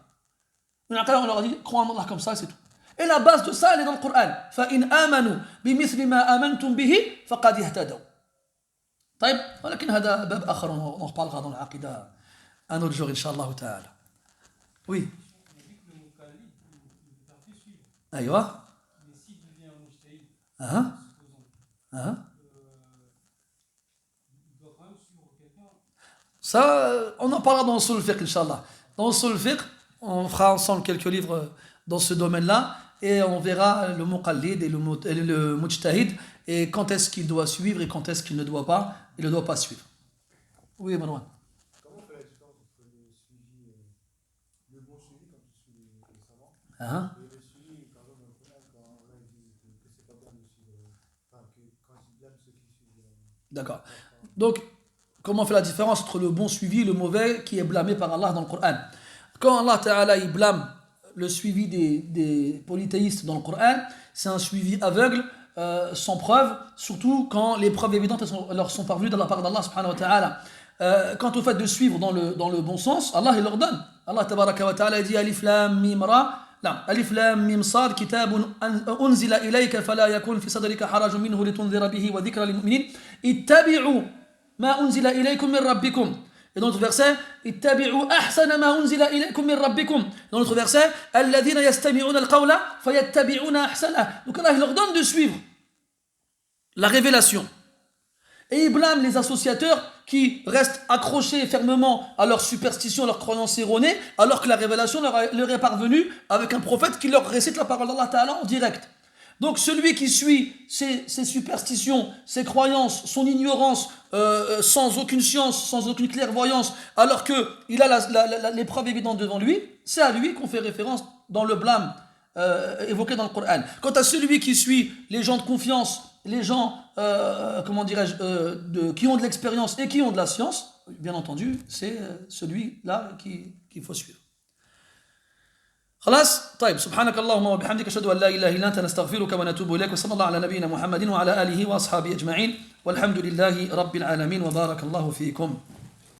On leur a dit, crois en Allah comme ça, c'est tout. Et la base de ça, elle est dans le Coran. فَإِنْ آمَنُوا بِمِثْلِ مَا آمَنْتُمْ بِهِ فَقَدْ اهْتَدَوْا. طيب ولكن هذا باب آخر, on en reparlera dans l'aqidah un autre jour, Inch'Allah ta'ala. Oui. Aïwa. Ça, on en parlera dans Usul al-Fiqh, Inch'Allah. Dans Usul al-Fiqh, on fera ensemble quelques livres dans ce domaine-là et on verra le muqallid et le mujtahid et quand est-ce qu'il doit suivre et quand est-ce qu'il ne doit pas suivre. Oui, Marouane. Hein? D'accord. Donc, Comment on fait la différence entre le bon suivi et le mauvais qui est blâmé par Allah dans le Coran? Quand Allah Ta'ala il blâme le suivi des polythéistes dans le Coran, c'est un suivi aveugle, sans preuve, surtout quand les preuves évidentes leur sont parvenues de la part d'Allah subhanahu wa ta'ala. Quant au fait de suivre dans le bon sens, Allah il leur donne. Allah tabaraka wa ta'ala dit Alif Lam Mim Ra, لا ألف لام ميم صاد كتاب أنزل إليك فلا يكون في صدرك حرج منه لتنذر به وذكرى للمؤمنين اتبعوا ما أنزل إليكم من ربكم. Et dans notre verset, اتبعوا أحسن ما أنزل إليكم من ربكم. Dans notre verset, الذين يستمعون القول فيتبعون أحسنه. Donc Allah il leur donne de suivre la révélation. Et il blâme les associateurs qui restent accrochés fermement à leur superstition, à leurs croyances erronées, alors que la révélation leur est parvenue avec un prophète qui leur récite la parole d'Allah Ta'ala en direct. Donc celui qui suit ses superstitions, ses croyances, son ignorance, sans aucune science, sans aucune clairvoyance, alors qu'il a les preuves évidentes devant lui, c'est à lui qu'on fait référence dans le blâme évoqué dans le Coran. Quant à celui qui suit les gens de confiance, les gens, comment dirais-je, qui ont de l'expérience et qui ont de la science, bien entendu, c'est celui-là qu'il faut suivre. خلاص طيب سبحانك اللهم وبحمدك اشهد ان لا اله الا انت نستغفرك ونتوب اليك وصلى الله على نبينا محمد وعلى اله واصحابه اجمعين والحمد لله رب العالمين وبارك الله فيكم.